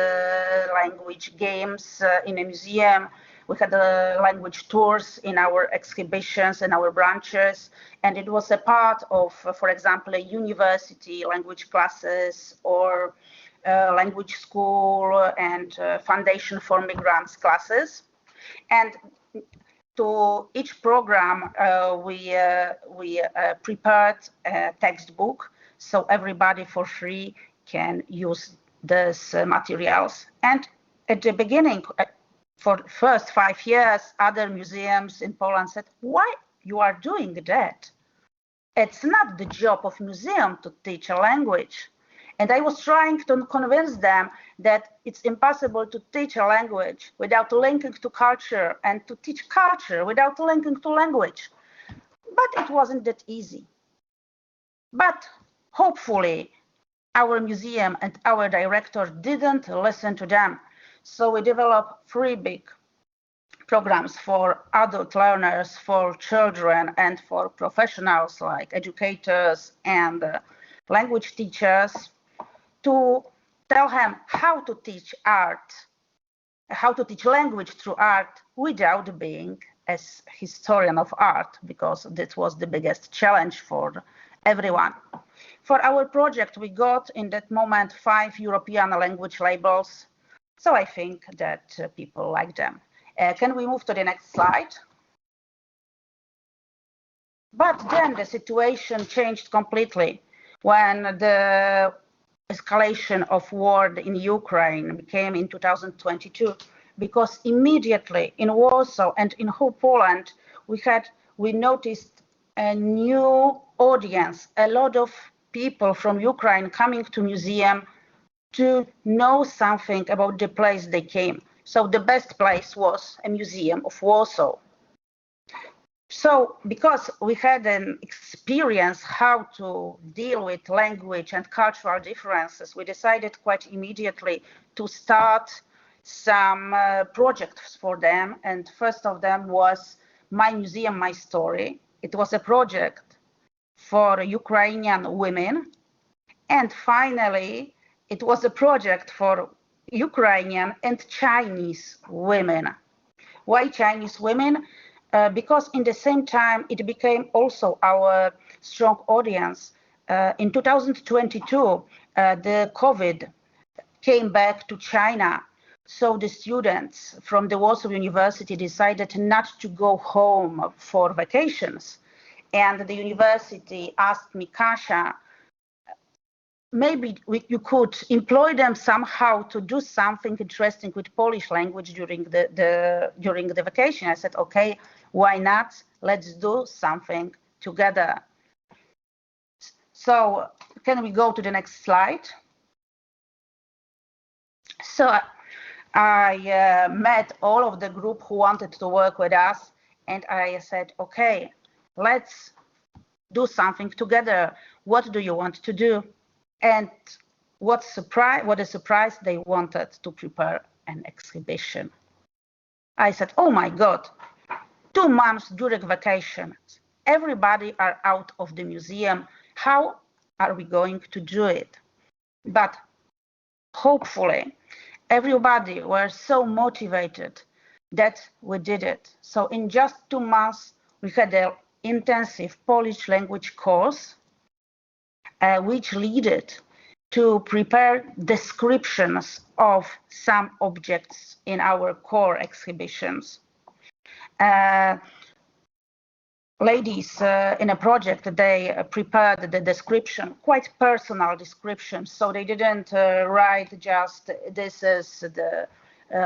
language games in a museum. We had language tours in our exhibitions and our branches, and it was a part of, for example, a university language classes or language school and foundation for migrants classes. And to each program, we prepared a textbook, so everybody for free can use these materials. And at the beginning, for the first 5 years, other museums in Poland said, why you are doing that? It's not the job of museum to teach a language. And I was trying to convince them that it's impossible to teach a language without linking to culture, and to teach culture without linking to language. But it wasn't that easy. But hopefully our museum and our director didn't listen to them. So we developed 3 big programs for adult learners, for children, and for professionals like educators and language teachers, to tell them how to teach art, how to teach language through art without being a historian of art, because that was the biggest challenge for everyone. For our project, we got in that moment 5 European language labels. So I think that people like them. Can we move to the next slide? But then the situation changed completely when the escalation of war in Ukraine became in 2022, because immediately in Warsaw and in whole Poland, we noticed a new audience, a lot of people from Ukraine coming to museum to know something about the place they came. So the best place was a museum of Warsaw. So because we had an experience how to deal with language and cultural differences, we decided quite immediately to start some projects for them. And first of them was My Museum, My Story. It was a project for Ukrainian women. And finally, it was a project for Ukrainian and Chinese women. Why Chinese women? Because in the same time, it became also our strong audience. In 2022, the COVID came back to China. So the students from the Warsaw University decided not to go home for vacations. And the university asked me, Kasia, maybe you could employ them somehow to do something interesting with Polish language during the vacation. I said, okay, why not? Let's do something together. So can we go to the next slide? So I met all of the group who wanted to work with us, and I said, okay, let's do something together. what do you want to do? And what a surprise, they wanted to prepare an exhibition. I said, oh my God, 2 months during vacations, everybody are out of the museum. How are we going to do it? But hopefully, everybody were so motivated that we did it. So in just 2 months, we had an intensive Polish language course, which led to prepare descriptions of some objects in our core exhibitions. Ladies in a project, they prepared the description, quite personal description. So they didn't write just this is the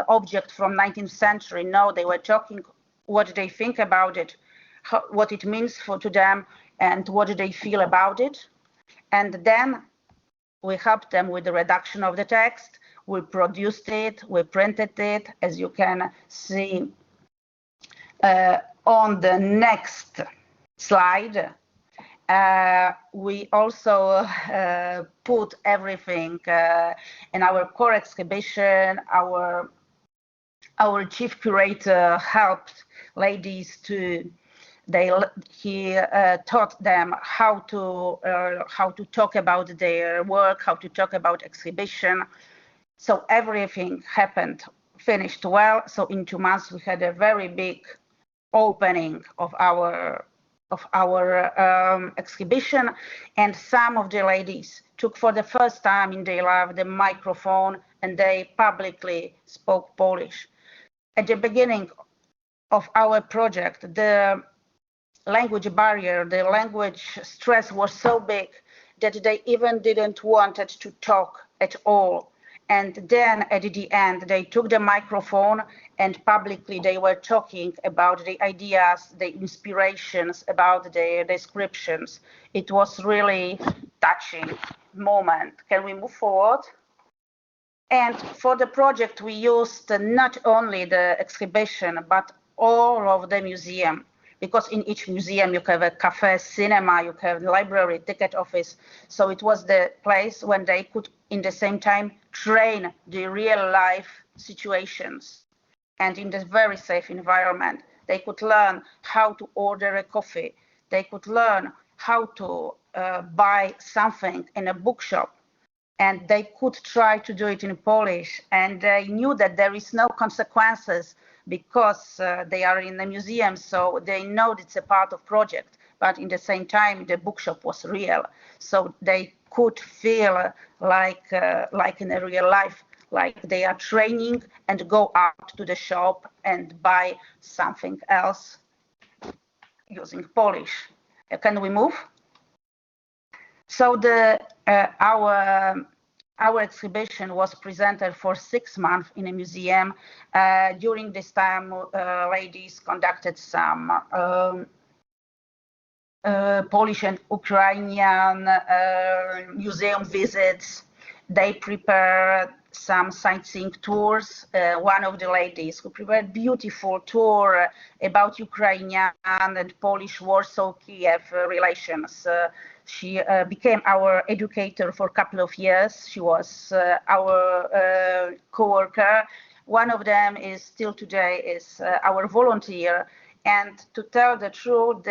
object from 19th century. No, they were talking what they think about it, what it means to them, and what they feel about it. And then we helped them with the reduction of the text. We produced it, we printed it, as you can see on the next slide. We also put everything in our core exhibition. Our chief curator helped ladies to. He taught them how to talk about their work, how to talk about exhibition. So everything finished well. So in 2 months we had a very big opening of our exhibition, and some of the ladies took for the first time in their life the microphone and they publicly spoke Polish. At the beginning of our project, the language barrier, the language stress was so big that they even didn't want to talk at all. And then at the end, they took the microphone and publicly they were talking about the ideas, the inspirations, about their descriptions. It was really touching moment. Can we move forward? And for the project, we used not only the exhibition, but all of the museum. Because in each museum you have a cafe, cinema, you have the library, ticket office. So it was the place when they could, in the same time, train the real life situations. And in this very safe environment, they could learn how to order a coffee. They could learn how to buy something in a bookshop. And they could try to do it in Polish. And they knew that there is no consequences because they are in the museum, so they know it's a part of project. But in the same time, the bookshop was real, so they could feel like in a real life, like they are training and go out to the shop and buy something else using Polish. Can we move? So our exhibition was presented for 6 months in a museum. During this time, ladies conducted some Polish and Ukrainian museum visits. They prepared some sightseeing tours. One of the ladies who prepared beautiful tour about Ukrainian and Polish Warsaw-Kiev relations. She became our educator for a couple of years. She was our co-worker. One of them is still today is our volunteer. And to tell the truth,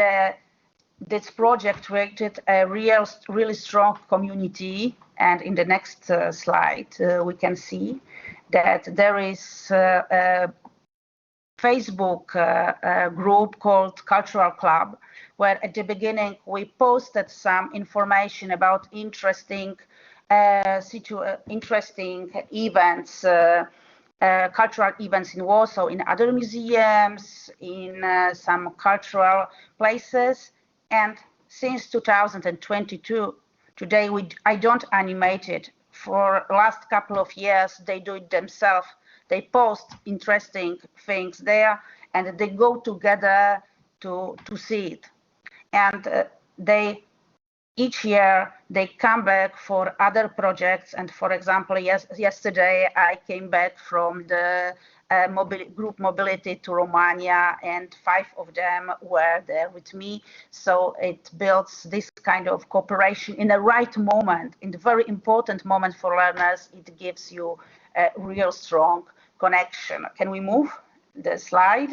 this project created a really strong community. And in the next slide, we can see that there is a Facebook group called Cultural Club, where at the beginning we posted some information about interesting events, cultural events in Warsaw, in other museums, in some cultural places. And since 2022, today I don't animate it. For last couple of years, they do it themselves. They post interesting things there, and they go together to see it. And each year they come back for other projects. And for example, yesterday I came back from the group mobility to Romania, and 5 of them were there with me. So it builds this kind of cooperation in the right moment, in the very important moment for learners. It gives you a real strong connection. Can we move the slide?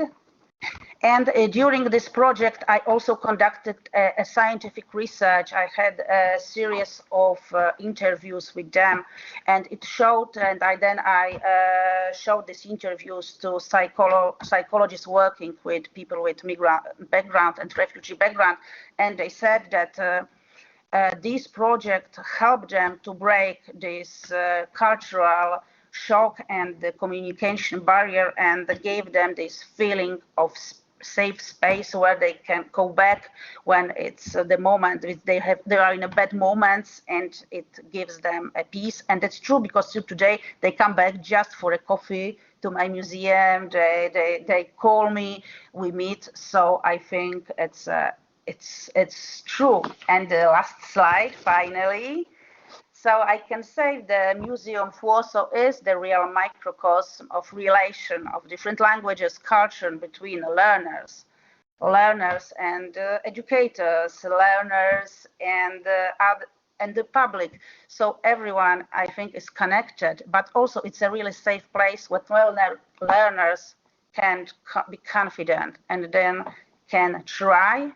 And during this project, I also conducted a scientific research. I had a series of interviews with them, and it showed, and I showed these interviews to psychologists working with people with migrant background and refugee background, and they said that this project helped them to break this cultural shock and the communication barrier, and gave them this feeling of safe space where they can go back when it's the moment they are in a bad moments, and it gives them a peace. And that's true, because today they come back just for a coffee to my museum. They call me, we meet. So I think it's true. And the last slide, finally. So I can say the Museum of Warsaw is the real microcosm of relation of different languages, culture between learners and educators, learners and the public. So everyone, I think, is connected, but also it's a really safe place where learners can be confident and then can try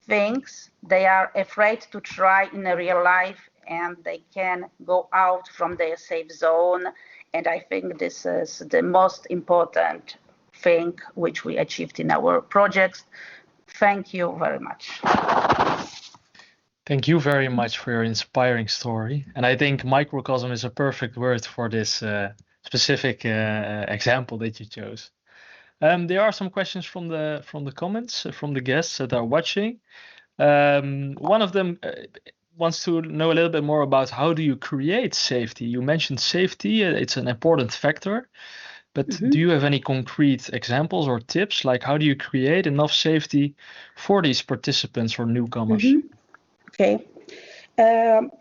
things they are afraid to try in a real life, and they can go out from their safe zone. And I think this is the most important thing which we achieved in our projects. Thank you very much.
Thank you very much for your inspiring story. And I think microcosm is a perfect word for this specific example that you chose. There are some questions from the comments from the guests that are watching. One of them wants to know a little bit more about how do you create safety. You mentioned safety, it's an important factor, but do you have any concrete examples or tips, like how do you create enough safety for these participants or newcomers?
Okay. And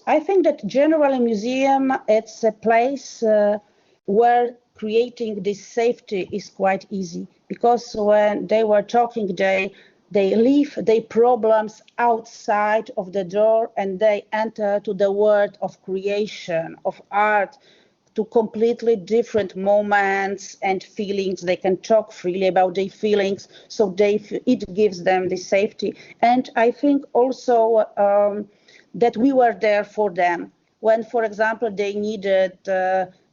I think that generally museum, it's a place where creating this safety is quite easy, because when they were talking, they leave their problems outside of the door and they enter to the world of creation, of art, to completely different moments and feelings. They can talk freely about their feelings, so it gives them the safety. And I think also that we were there for them when, for example, they needed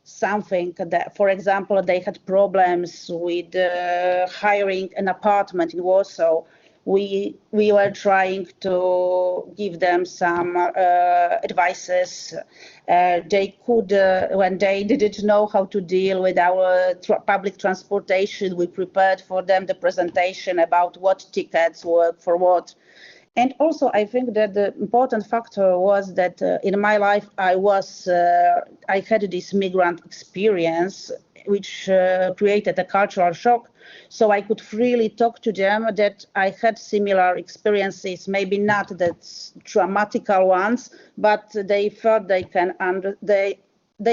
something. That, for example, they had problems with hiring an apartment in Warsaw. We were trying to give them some advices. They could, when they didn't know how to deal with our public transportation, we prepared for them the presentation about what tickets work for what. And also, I think that the important factor was that in my life, I had this migrant experience, which created a cultural shock. So I could freely talk to them that I had similar experiences, maybe not that dramatical ones, but they felt they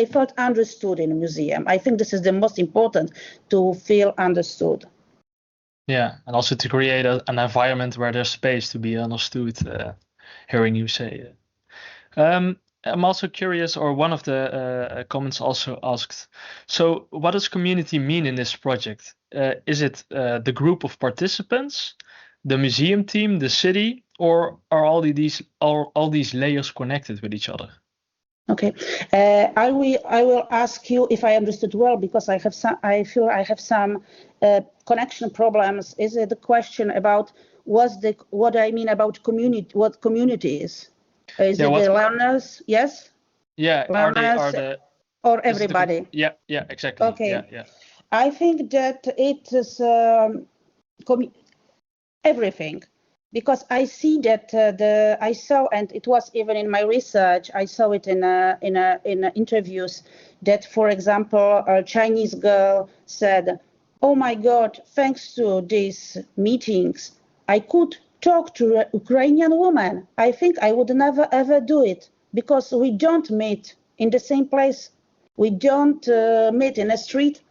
felt understood in a museum. I think this is the most important, to feel understood.
Yeah, and also to create an environment where there's space to be understood, hearing you say. I'm also curious, or one of the comments also asked, so what does community mean in this project? Is it the group of participants, the museum team, the city, or are all these layers connected with each other?
Okay, I will ask you if I understood well, because I feel I have some connection problems. Is it the question about what I mean about community? What community is? Is it the learners? Yes.
Yeah.
Learners or everybody?
Yeah. Exactly.
Okay.
Yeah.
I think that it is everything. Because I see that I saw, and it was even in my research, I saw it in interviews that, for example, a Chinese girl said, "Oh my God, thanks to these meetings, I could talk to an Ukrainian woman. I think I would never ever do it because we don't meet in the same place We don't meet in the street.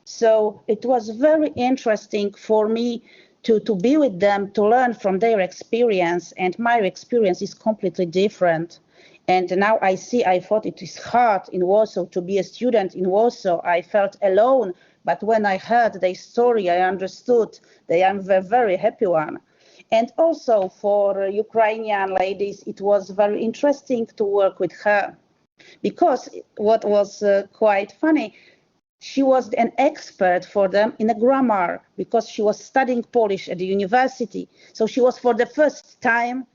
So it was very interesting for me to be with them, to learn from their experience. And my experience is completely different. And now I thought it is hard in Warsaw to be a student in Warsaw. I felt alone. But when I heard their story, I understood they are a very happy one. And also for Ukrainian ladies, it was very interesting to work with her. Because what was quite funny, she was an expert for them in a grammar because she was studying Polish at the university. So she was for the first time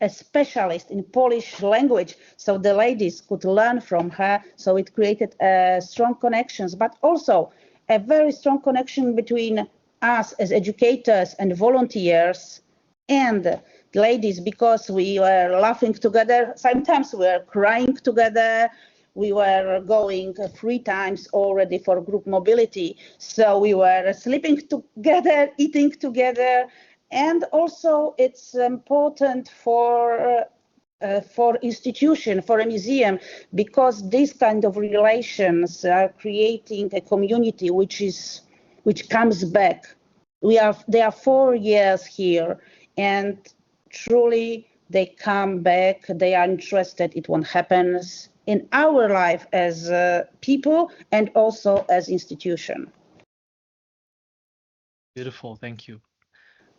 a specialist in Polish language. So the ladies could learn from her. So it created strong connections, but also a very strong connection between us as educators and volunteers and the ladies, because we were laughing together. Sometimes we were crying together. We were going 3 times already for group mobility. So we were sleeping together, eating together. And also it's important for institution, for a museum, because these kind of relations are creating a community which comes back. They are 4 years here, and truly they come back. They are interested in what happens in our life as people and also as institution.
Beautiful, thank you.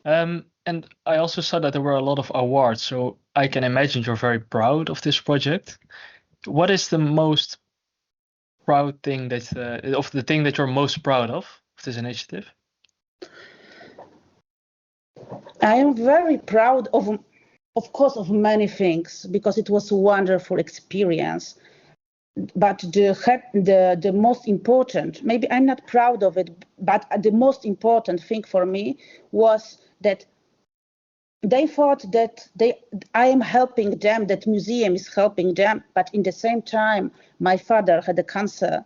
And I also saw that there were a lot of awards, so I can imagine you're very proud of this project. What is the most proud thing that of the thing that you're most proud of this initiative?
I am very proud of course, of many things, because it was a wonderful experience. But the most important, maybe I'm not proud of it, but the most important thing for me was that they thought that I am helping them, that museum is helping them, but in the same time, my father had a cancer,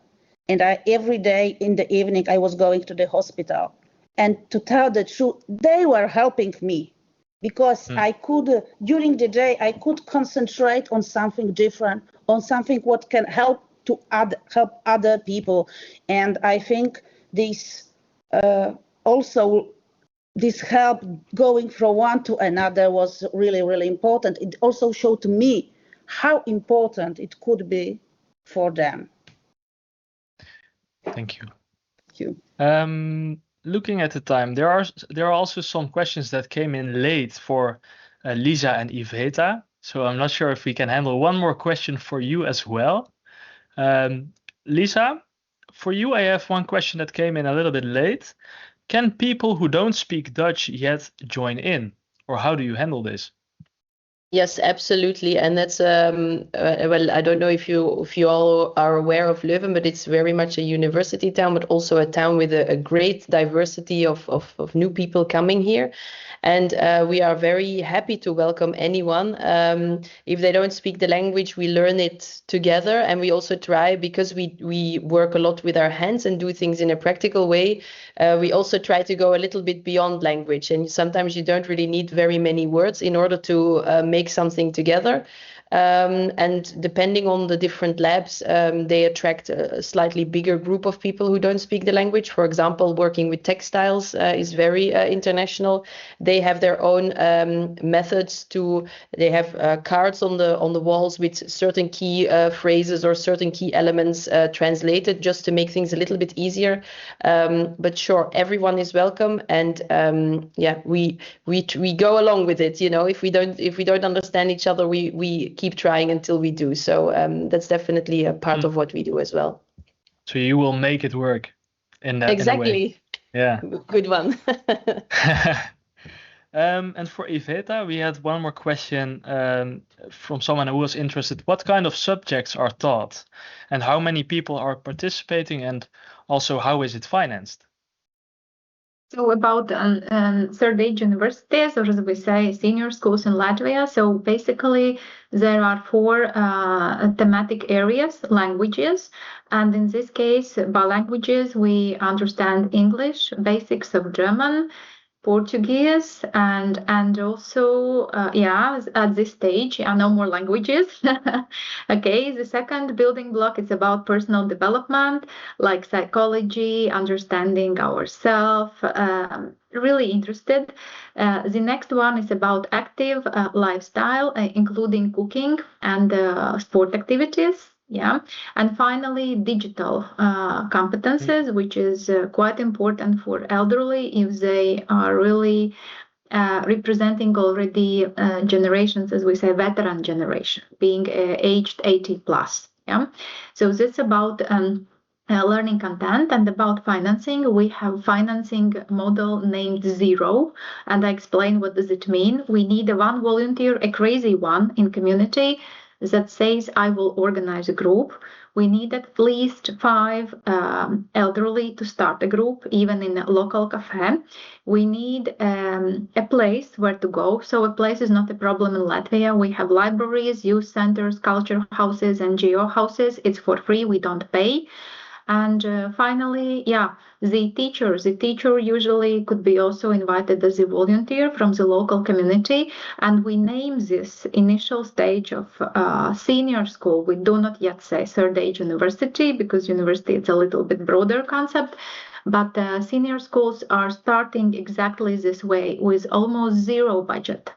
and every day in the evening I was going to the hospital. And to tell the truth, they were helping me, because I could, during the day, I could concentrate on something different, on something what can help other people. And I think this also, this help going from one to another was really, really important. It also showed me how important it could be for them.
Thank you.
Thank you.
Looking at the time, there are also some questions that came in late for Lisa and Iveta. So I'm not sure if we can handle one more question for you as well. Lisa, for you, I have one question that came in a little bit late. Can people who don't speak Dutch yet join in, or how do you handle this?
Yes, absolutely. And that's, well, I don't know if you all are aware of Leuven, but it's very much a university town, but also a town with a great diversity of new people coming here. And we are very happy to welcome anyone. If they don't speak the language, we learn it together. And we also try, because we work a lot with our hands and do things in a practical way, we also try to go a little bit beyond language. And sometimes you don't really need very many words in order to make something together. And depending on the different labs, they attract a slightly bigger group of people who don't speak the language. For example, working with textiles is very international. They have their own methods they have cards on the walls with certain key phrases or certain key elements translated, just to make things a little bit easier. But sure, everyone is welcome, and yeah, we go along with it. You know, if we don't understand each other, we keep trying until we do. So that's definitely a part of what we do as well.
So you will make it work in that
exactly.
In a way. Yeah.
Good one.
And for Iveta, we had one more question from someone who was interested. What kind of subjects are taught, and how many people are participating, and also how is it financed?
So about third age universities, or as we say, senior schools in Latvia. So basically, there are 4 thematic areas, languages. And in this case, by languages, we understand English, basics of German, Portuguese, and also at this stage, no more languages. Okay, the second building block is about personal development, like psychology, understanding ourselves. Really interested. The next one is about active lifestyle, including cooking and sport activities. Yeah, and finally, digital competences, which is quite important for elderly if they are really representing already generations, as we say, veteran generation, being aged 80 plus. Yeah, so this about learning content. And about financing, we have financing model named Zero, and I explain what does it mean. We need one volunteer, a crazy one in community, that says, I will organize a group. We need at least 5 elderly to start a group, even in a local cafe. We need a place where to go. So a place is not a problem in Latvia. We have libraries, youth centers, culture houses, NGO houses. It's for free. We don't pay. And finally, the teacher usually could be also invited as a volunteer from the local community. And we name this initial stage of senior school. We do not yet say third age university, because university is a little bit broader concept. But senior schools are starting exactly this way, with almost zero budget.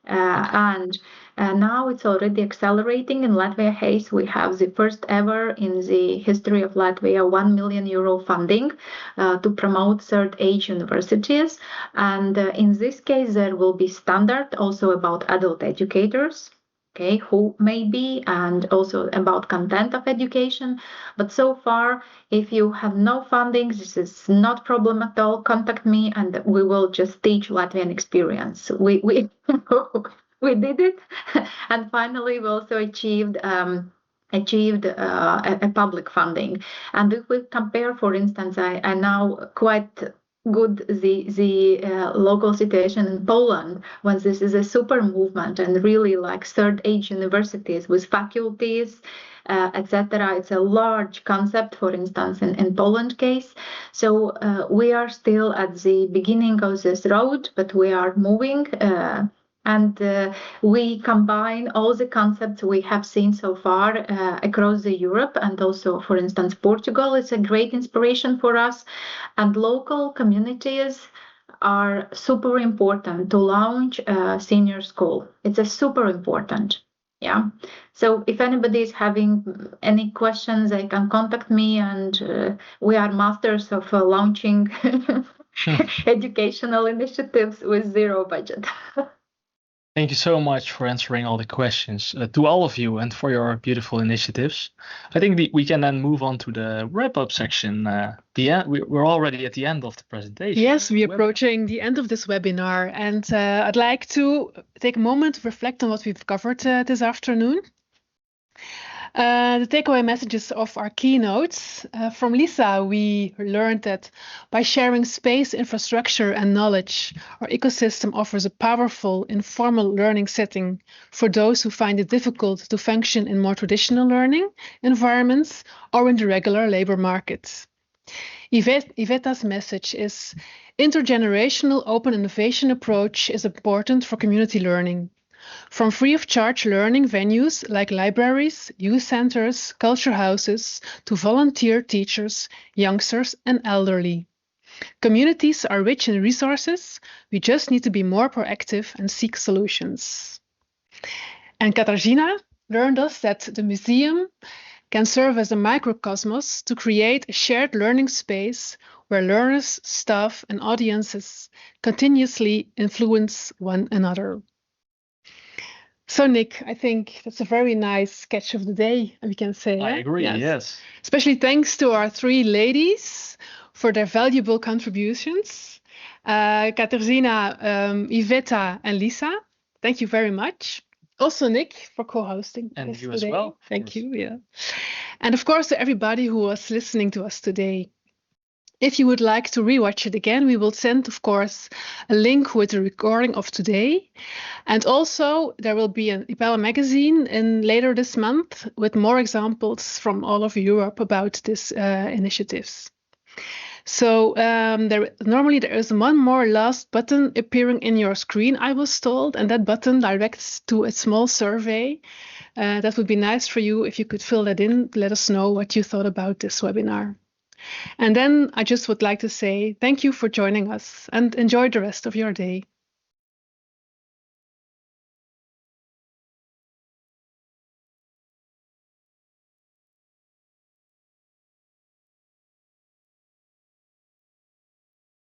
And now it's already accelerating. In Latvia Hayes, we have the first ever in the history of Latvia 1 million euro funding to promote third age universities. And in this case, there will be standard also about adult educators. Okay, who may be, and also about content of education. But so far, if you have no funding, this is not problem at all. Contact me, and we will just teach Latvian experience. We did it, and finally, we also achieved a public funding. And if we compare, for instance, I now quite good the local situation in Poland, when this is a super movement and really like third age universities with faculties, etc. It's a large concept, for instance, in Poland case. So we are still at the beginning of this road, but we are moving. And we combine all the concepts we have seen so far across the Europe, and also, for instance, Portugal is a great inspiration for us. And local communities are super important to launch a senior school. It's a super important. Yeah. So if anybody is having any questions, they can contact me, and we are masters of launching educational initiatives with zero budget.
Thank you so much for answering all the questions to all of you, and for your beautiful initiatives. I think we can then move on to the wrap-up section. We're already at the end of the presentation.
Yes, we're approaching the end of this webinar, and I'd like to take a moment to reflect on what we've covered this afternoon. The takeaway messages of our keynotes. From Lisa, we learned that by sharing space, infrastructure, and knowledge, our ecosystem offers a powerful, informal learning setting for those who find it difficult to function in more traditional learning environments or in the regular labor market. Iveta's message is intergenerational open innovation approach is important for community learning. From free of charge learning venues like libraries, youth centers, culture houses, to volunteer teachers, youngsters, and elderly. Communities are rich in resources. We just need to be more proactive and seek solutions. And Katarzyna learned us that the museum can serve as a microcosmos to create a shared learning space where learners, staff, and audiences continuously influence one another. So, Nick, I think that's a very nice sketch of the day, we can say.
I agree, yes.
Especially thanks to our 3 ladies for their valuable contributions. Katarzyna, Iveta, and Lisa, thank you very much. Also, Nick, for co-hosting.
And you as well.
Thank you, yeah. And of course, to everybody who was listening to us today. If you would like to rewatch it again, we will send, of course, a link with the recording of today. And also, there will be an Ipala magazine later this month with more examples from all of Europe about these initiatives. So normally there is one more last button appearing in your screen, I was told, and that button directs to a small survey. That would be nice for you if you could fill that in. Let us know what you thought about this webinar. And then I just would like to say thank you for joining us and enjoy the rest of your day.